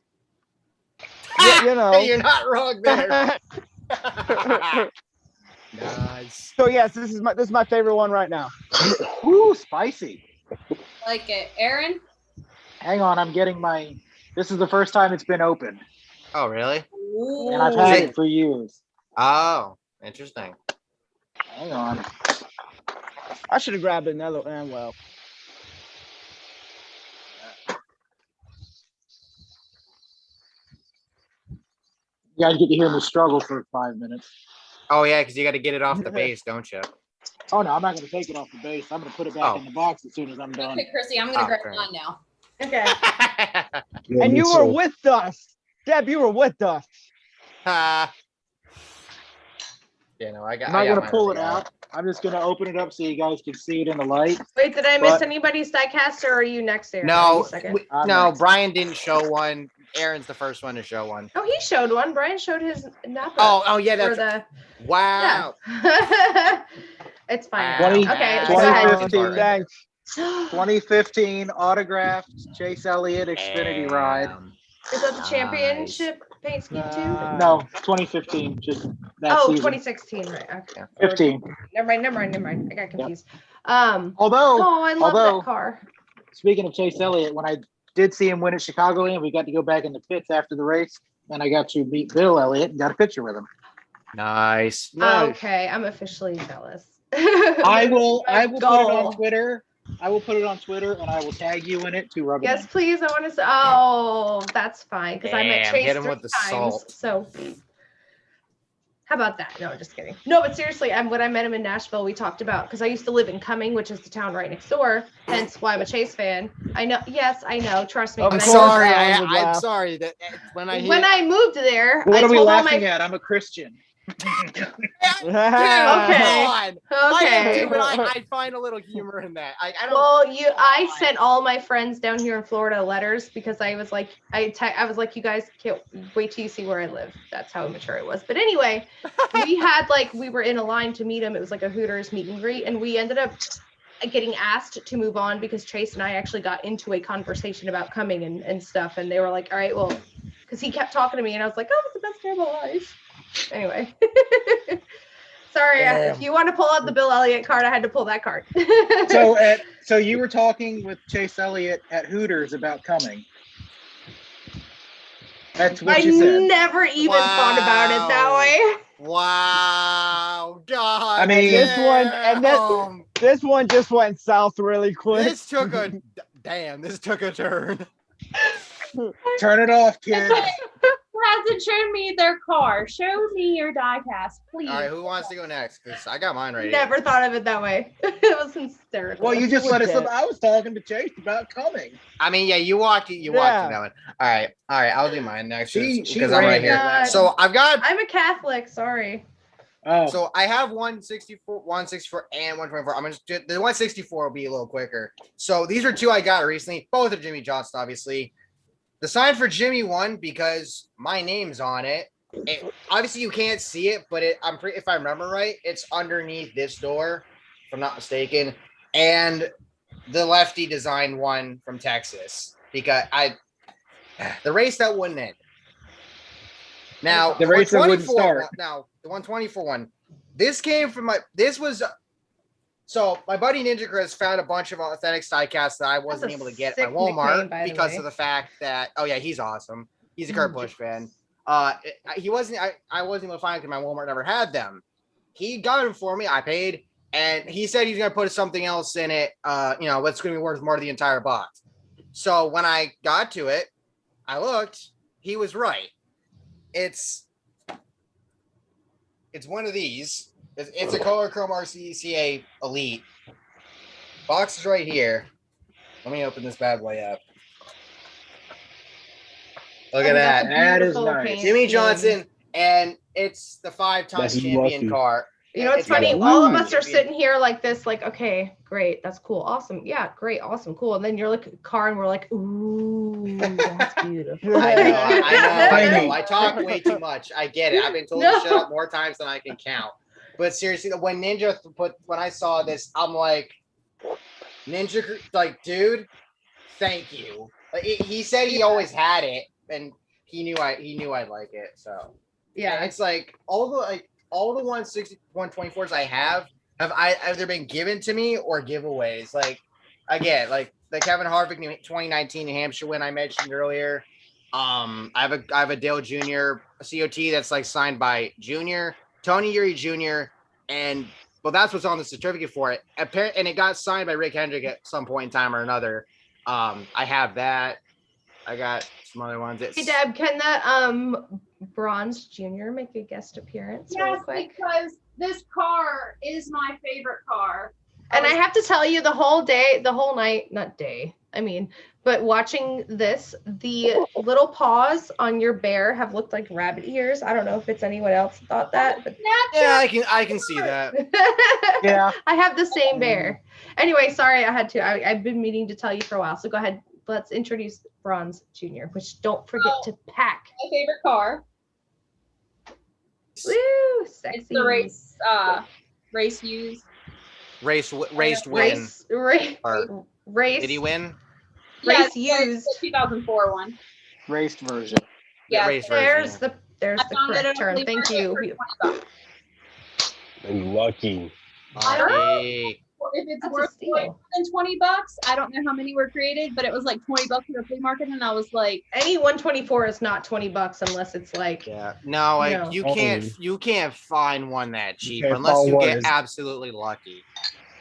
You know. You're not wrong there. Nice. So yes, this is my favorite one right now. Ooh, spicy. like it. Aaron? Hang on, I'm getting my. This is the first time it's been opened, Oh, really? and I've had it for years. Oh, interesting. Hang on. I should have grabbed another. Well, You guys get to hear me struggle for 5 minutes. Oh, yeah, because you got to get it off the base, don't you? Oh no, I'm not going to take it off the base. I'm going to put it back Oh. in the box as soon as I'm done. Okay, Chrissy, I'm gonna Oh, grab fair mine now. Okay. Yeah, and me you were too. with us, Deb. You were with us. Yeah, no, I got. I'm not I got going to mine pull it already out. I'm just going to open it up so you guys can see it in the light. Wait, did I miss But- anybody's diecast, or are you next, Aaron? Are No, you second? I'm no, next. Brian didn't show one. Aaron's the first one to show one. Oh, he showed one. Brian showed his Napa. Oh, yeah, for that's the wow. yeah. It's fine. Wow. 20 Okay, That's go ahead. 2015. Thanks. 2015 autographed Chase Elliott Xfinity ride. Damn. Is that the championship paint scheme too? No, 2015. Just that Oh, season. 2016, right? Okay. 15. Never mind. I got confused. Although, Oh, I love although- that car. speaking of Chase Elliott, when I did see him win at Chicagoland, we got to go back in the pits after the race, and I got to meet Bill Elliott and got a picture with him. Nice. Nice. Okay, I'm officially jealous. I will put it Goal. on Twitter. I will put it on Twitter, and I will tag you in it to rub it Yes, in. please. I want to say. Oh, that's fine because I met Damn, Chase hit him 3 with the times. salt. So, how about that? No, just kidding. No, but seriously, when I met him in Nashville, we talked about because I used to live in Cumming, which is the town right next door. Hence why I'm a Chase fan. I know. Yes, I know. Trust me. Of I'm when I course, moved- sorry. Alan would I'm laugh. sorry that when I when I moved there, What I are we told all laughing my. at? I'm a Christian. Okay. Come on. I am Okay. too, but I find a little humor in that. I don't. Well, I sent all my friends down here in Florida letters because I was like, I was like, you guys can't wait till you see where I live. That's how immature it was. But anyway, we were in a line to meet him. It was like a Hooters meet and greet, and we ended up getting asked to move on because Chase and I actually got into a conversation about coming and stuff, and they were like, all right, well, because he kept talking to me, and I was like, oh, it's the best day of my life. Anyway. Sorry, if you want to pull out the Bill Elliott card, I had to pull that card. So you were talking with Chase Elliott at Hooters about coming. That's what I you said. never even thought about it that Wow. way. Wow, God. I mean- This one- and that- damn. This one just went south really quick. This took a damn. This took a turn. Turn it off, kids. Who hasn't shown me their car? Show me your diecast, please. All right, who wants to go next? Because I got mine right here. Never thought of it that way. It was hysterical. Well, you just let us. Okay. I was talking to Chase about coming. I mean, yeah, you walked it. You walked it that one. All right, I'll do mine next She because I'm right ran here. God. So I've got. I'm a Catholic. Sorry. Oh, So I have 164, and 124. I'm gonna just do the 164 will be a little quicker. So these are two I got recently. Both are Jimmy Johnson, obviously. The sign for Jimmy won because my name's on it. Obviously you can't see it, but if I remember right, it's underneath this door, if I'm not mistaken. And the lefty designed one from Texas because the race that wouldn't end. Now The racer wouldn't 124 start. Now the 124 one. This came from so my buddy Ninja Chris found a bunch of authentic Stiecasts that I wasn't able to get at sick my Walmart nickname, by the because way. of the fact that he's awesome. He's a Kurt Busch fan. He wasn't I wasn't able to find them because my Walmart never had them. He got them for me. I paid, and he said he's gonna put something else in it. What's gonna be worth more to the entire box. So when I got to it, I looked. He was right. It's one of these. It's a Color Chrome RCCA Elite. Box is right here. Let me open this bad boy up. Look at that. That is Beautiful nice. paint Jimmy scheme. Johnson, and it's the 5-time That's champion lucky. car. You know, it's got funny. a All of 5-time us are champion. sitting here like this, like, okay, great, that's cool, awesome, yeah, great, awesome, cool. And then you're like, car, and we're like, ooh, that's beautiful. I know. I talk way too much. I get it. I've been told No. to shut up more times than I can count. But seriously, when I saw this, I'm like, Ninja, like, dude, thank you. Like, he said he always had it, and he knew I'd like it. So Yeah, and it's like all the 124s I have either been given to me or giveaways. Like again, like the Kevin Harvick 2019 New Hampshire win I mentioned earlier. I have a Dale Jr. COT that's like signed by Junior, Tony Uri Jr. and that's what's on the certificate for it. And it got signed by Rick Hendrick at some point in time or another. I have that. I got some other ones. hey Deb, can that Bronze Junior make a guest appearance real Yes, quick? because this car is my favorite car. And I have to tell you, the whole night, not day, I mean, but watching this, the little paws on your bear have looked like rabbit ears. I don't know if it's anyone else thought that, but Yeah, I can see that. Yeah. I have the same bear. Anyway, sorry, I had to. I've been meaning to tell you for a while. So go ahead. Let's introduce Bronze Junior, which don't forget to pack. My favorite car. Woo, sexy. It's the race used. Raced win. Race. Did he win? Race Yes, used. the 2004 one. Raced version. Yeah, Race There's version. the I found it correct at a term. flea Thank market you. for $20. And lucky. I don't know. Hey. If it's That's a worth steal. more than $20, I don't know how many were created, but it was like $20 at the flea market, and I was like, Any 124 is not $20 unless it's like Yeah. No, like No. you can't find one that cheap can't unless find you one get that's- absolutely lucky.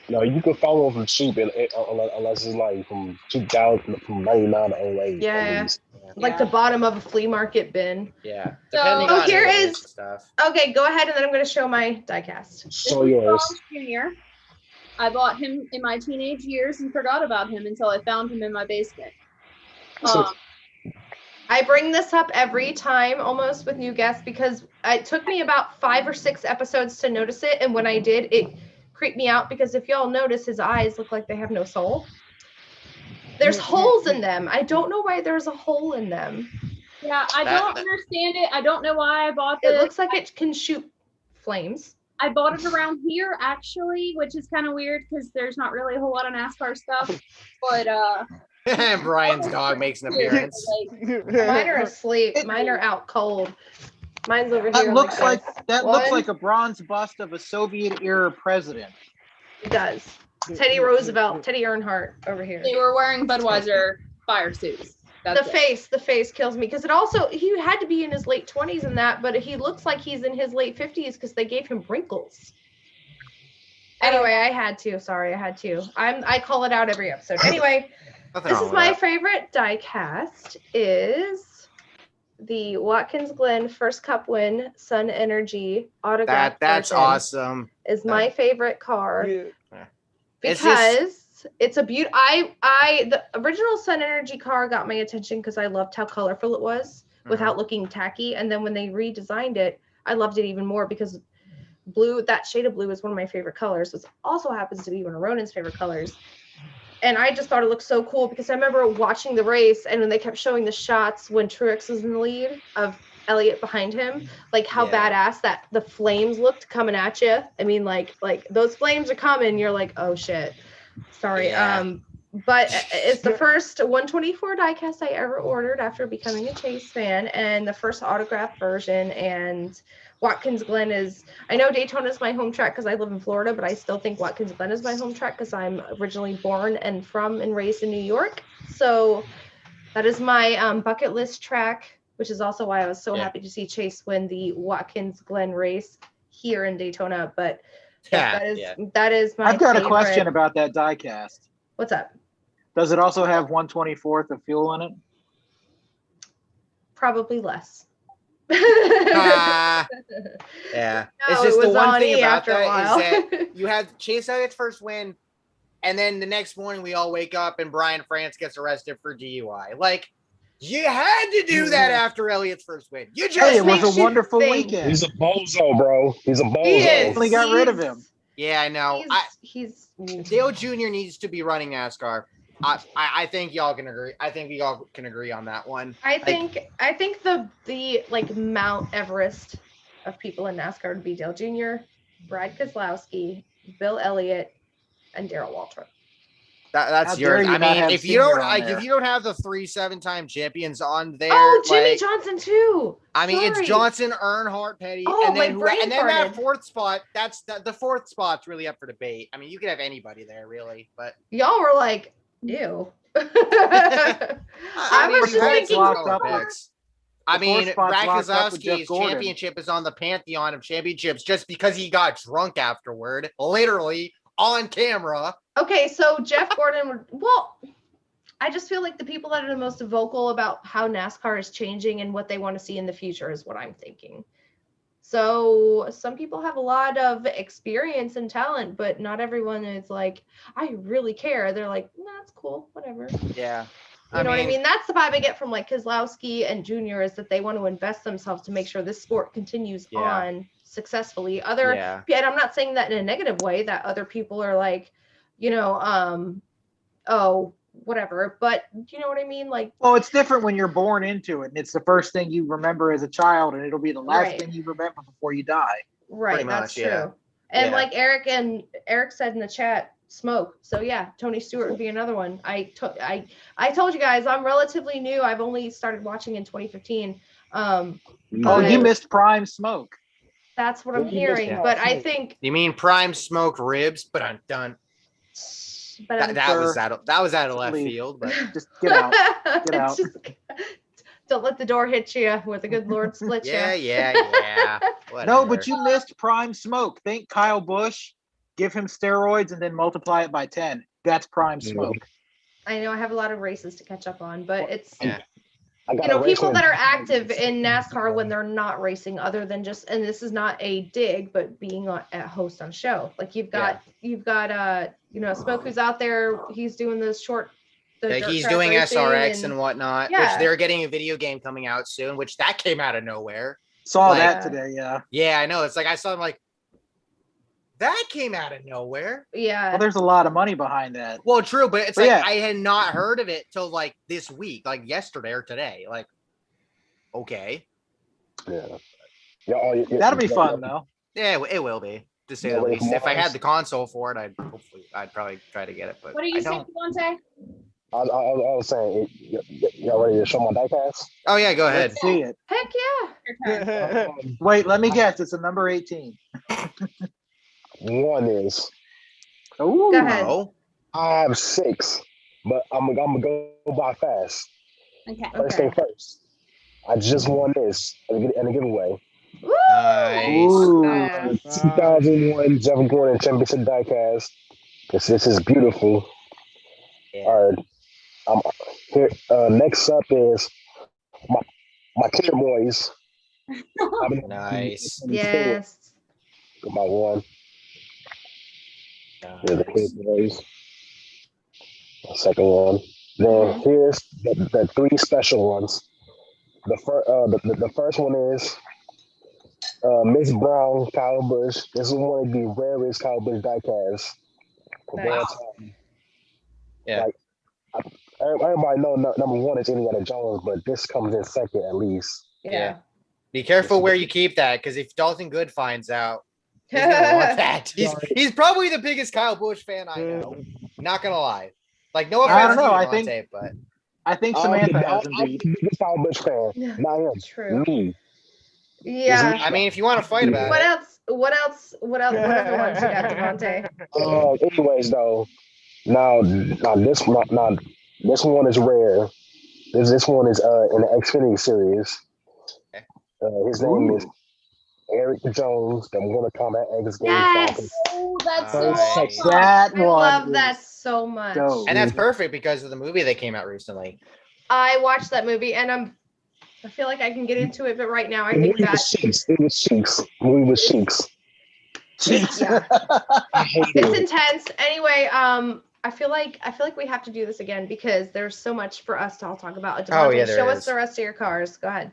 No, you can find one from cheap unless it's like from 2000 from 99 to 08. Yeah. at least. the bottom of a flea market bin. Yeah. So- Depending Oh, on here who it is- stuff. Okay, go ahead, and then I'm going to show my diecast. Show yours. Junior. I bought him in my teenage years and forgot about him until I found him in my basement. So- I bring this up every time almost with new guests because it took me about 5 or 6 episodes to notice it. And when I did, it creeped me out because if y'all notice, his eyes look like they have no soul. There's holes in them. I don't know why there's a hole in them. Yeah, I That- don't understand it. I don't know why I bought It this. looks like it can shoot flames. I bought it around here actually, which is kind of weird because there's not really a whole lot of NASCAR stuff. But Brian's dog makes an appearance. like, Mine are asleep. Mine are out cold. Mine's over here. That looks like this. looks One. like a bronze bust of a Soviet era president. It does. Teddy Roosevelt, Teddy Earnhardt over here. they were wearing Budweiser fire suits. That's The face kills me because it also, he had to be in his late 20s in that, but he looks like he's in his late 50s because they gave him wrinkles. Anyway, I had to. I call it out every episode. Anyway, Nothing this wrong is with my that. favorite die cast is the Watkins Glen First Cup win Sun Energy autograph. That's version awesome. Is my favorite car. It's Because it's a beaut. The original Sun Energy car got my attention because I loved how colorful it was without looking tacky. And then when they redesigned it, I loved it even more because blue, that shade of blue is one of my favorite colors, which also happens to be one of Ronan's favorite colors. And I just thought it looked so cool because I remember watching the race and when they kept showing the shots when Truex was in the lead of Elliott behind him, like how Yeah. badass that the flames looked coming at you. I mean, like those flames are coming. You're like, oh shit. Sorry. Yeah. but it's the first 124 diecast I ever ordered after becoming a Chase fan, and the first autographed version. And Watkins Glen is, I know Daytona is my home track because I live in Florida, but I still think Watkins Glen is my home track because I'm originally born and from and raised in New York. So that is my bucket list track, which is also why I was so happy to see Chase win the Watkins Glen race here in Daytona. But that is my I've got favorite. a question about that diecast. What's up? Does it also have 1/24th of fuel in it? Probably less. Yeah. No, It's just it the was one on thing E about after a that while. is that you had Chase Elliott's first win, and then the next morning we all wake up and Brian France gets arrested for DUI. Like, you had to do that after Elliott's first win. You just Hey, it was makes a you wonderful think. weekend. He's a bozo, bro. He's a bozo. He is. Only got rid of him. Yeah, I know. He's Dale Jr. needs to be running NASCAR. I think y'all can agree. I think we all can agree on that one. I think the like Mount Everest of people in NASCAR would be Dale Jr., Brad Keselowski, Bill Elliott, and Darrell Waltrip. That's How dare yours. you I not mean, have if you don't Senior on there. if you don't have the 3 7-time champions on there, Oh, Jimmy like, Johnson too. I mean, Sorry. it's Johnson, Earnhardt, Petty, Oh, and then my brain and then that farted. fourth spot. That's the fourth spot's really up for debate. I mean, you could have anybody there, really, but Y'all were like, ew. I mean, was just you had thinking some locked solid up with- picks. I The fourth mean, spot's Brad locked up with Jeff Keselowski's Gordon. championship is on the pantheon of championships just because he got drunk afterward, literally on camera. Okay, so Jeff Gordon would, well, I just feel like the people that are the most vocal about how NASCAR is changing and what they want to see in the future is what I'm thinking. So some people have a lot of experience and talent, but not everyone is like, I really care. They're like, nah, that's cool, whatever. Yeah. You know what I mean? That's the vibe I get from like Keselowski and Junior, is that they want to invest themselves to make sure this sport continues on successfully. And I'm not saying that in a negative way, that other people are like, you know, oh, whatever. But you know what I mean? Like, well, it's different when you're born into it, and it's the first thing you remember as a child, and it'll be the last thing you remember before you die. Right, that's true. And like Eric said in the chat, smoke. So yeah, Tony Stewart would be another one. I told you guys I'm relatively new. I've only started watching in 2015. Oh, you missed Prime Smoke. That's what I'm hearing. But I think you mean Prime Smoke ribs, but I'm done. But that was out of left field. But just get out. Get out. Don't let the door hit you where the good Lord split you. Yeah. No, but you missed Prime Smoke. Think Kyle Busch. Give him steroids and then multiply it by 10. That's Prime Smoke. I know I have a lot of races to catch up on, but it's you know, people that are active in NASCAR when they're not racing, other than just, and this is not a dig, but being a host on show. Like you've got you know, Smoke, who's out there. He's doing those short. He's doing SRX and whatnot, which they're getting a video game coming out soon, which that came out of nowhere. Saw that today, Yeah, I know. It's like I saw him like, that came out of nowhere. Yeah. Well, there's a lot of money behind that. Well, true, but it's I had not heard of it till like this week, like yesterday or today. Like, okay. Yeah. That'll be fun though. Yeah, it will be, to say the least. If I had the console for it, I'd probably try to get it. But what are you saying, Devontae? I was saying, y'all ready to show my diecast? Oh yeah, go ahead. Let's see it. Heck yeah. Wait, let me guess. It's a number 18. One is. Ooh. Go ahead. I have 6, but I'm gonna go by fast. Okay. First thing first. I just won this in a giveaway. Nice. 2001 Jeff Gordon Championship diecast. This is beautiful. All right. Here. Next up is my Clear Boys. Nice. Yes. My one. The Clear Boys. Second one. Then here's the 3 special ones. The first one is Miss Brown Kyle Busch. This is one of the rarest Kyle Busch diecasts. Nice. Yeah. Like, everybody know number 1 is Indiana Jones, but this comes in second at least. Yeah. Be careful where you keep that, because if Dalton Good finds out, he's gonna want that. He's probably the biggest Kyle Busch fan I know. Not gonna lie. Like, no Yeah. offense I don't know, to I you, think- Devontae, but I think I'm Samantha the has him beat. biggest Kyle Busch fan. Yeah, Not him. true. Me. Yeah. I mean, if you want to fight about What it, else? What else? What else? What other ones you got, Devontae? Anyways, though, now this one is rare. This one is in the Xfinity series. His name is Ooh. Eric Jones, the Mortal Kombat X game. Yes. Oh, that's Nice. so awesome. That I one love is that so much. dope. and that's perfect because of the movie that came out recently. I watched that movie and I feel like I can get into it, but right now I The think movie that was Cheeks. It was Cheeks. The movie was Cheeks. Jeez. yeah, I hated it's it. intense. Anyway, I feel like we have to do this again because there's so much for us to all talk about. Devontae, Oh, yeah, there show is. us the rest of your cars. Go ahead.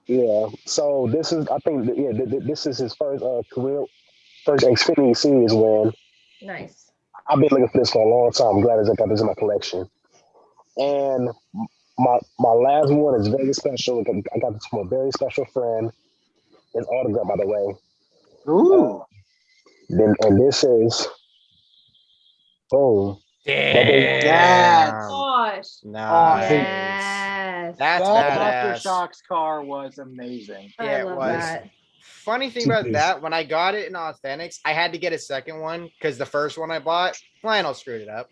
Yeah. So this is, I think, this is his first first Xfinity series win. Nice. I've been looking for this for a long time. I'm glad I got this in my collection. And my last one is very special. I got this from a very special friend. It's autographed, by the way. Ooh. And this is boom. Yes. Gosh. Nice. Yes. That's That badass. Aftershocks car was amazing. I Yeah, it love was. that. Funny thing about that, when I got it in Authentics, I had to get a second one because the first one I bought, flannel screwed it up.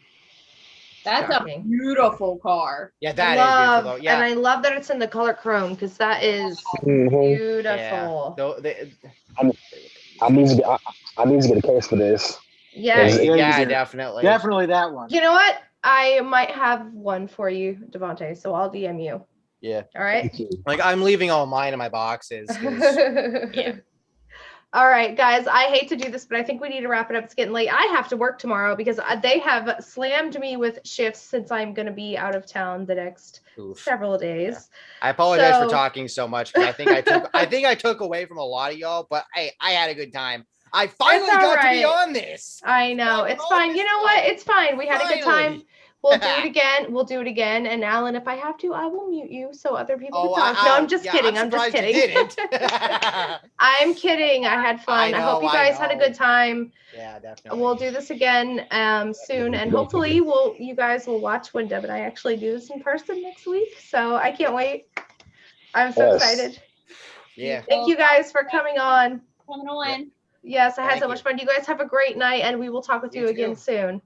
That's Shocking. a beautiful car. Yeah, I that is love, beautiful though. Yeah. and I love that it's in the color chrome because that is Mhm. beautiful. I need to get I need to get a case for this. Yeah. Yeah, you yeah, do. definitely. Definitely that one. You know what? I might have one for you, Devontae. So I'll DM you. Yeah. All right. Thank you. Like I'm leaving all mine in my boxes. 'cause- yeah. All right, guys. I hate to do this, but I think we need to wrap it up. It's getting late. I have to work tomorrow because they have slammed me with shifts since I'm going to be out of town the next Oof. several days. I apologize for So- talking so much, but I think I took away from a lot of y'all, but hey, I had a good time. I finally all got to be right. on this. I know. It's fine. You know what? It's fine. We had a good time. Finally. We'll do it again. We'll do it again. And Alan, if I have to, I will mute you so other people can talk. No, I'm just kidding. I'm just surprised you kidding. didn't. I'm kidding. I had fun. I hope know, you I guys had a know. good time. Yeah, definitely. We'll do this again soon, and hopefully you guys will watch when Deb and I actually do this in person next week. So I can't wait. I'm so Yes. excited. Yeah. Thank you guys for coming on. Coming on. Yes, I had Thank so much you. fun. You guys have a great night, and we will talk with You you again too. soon.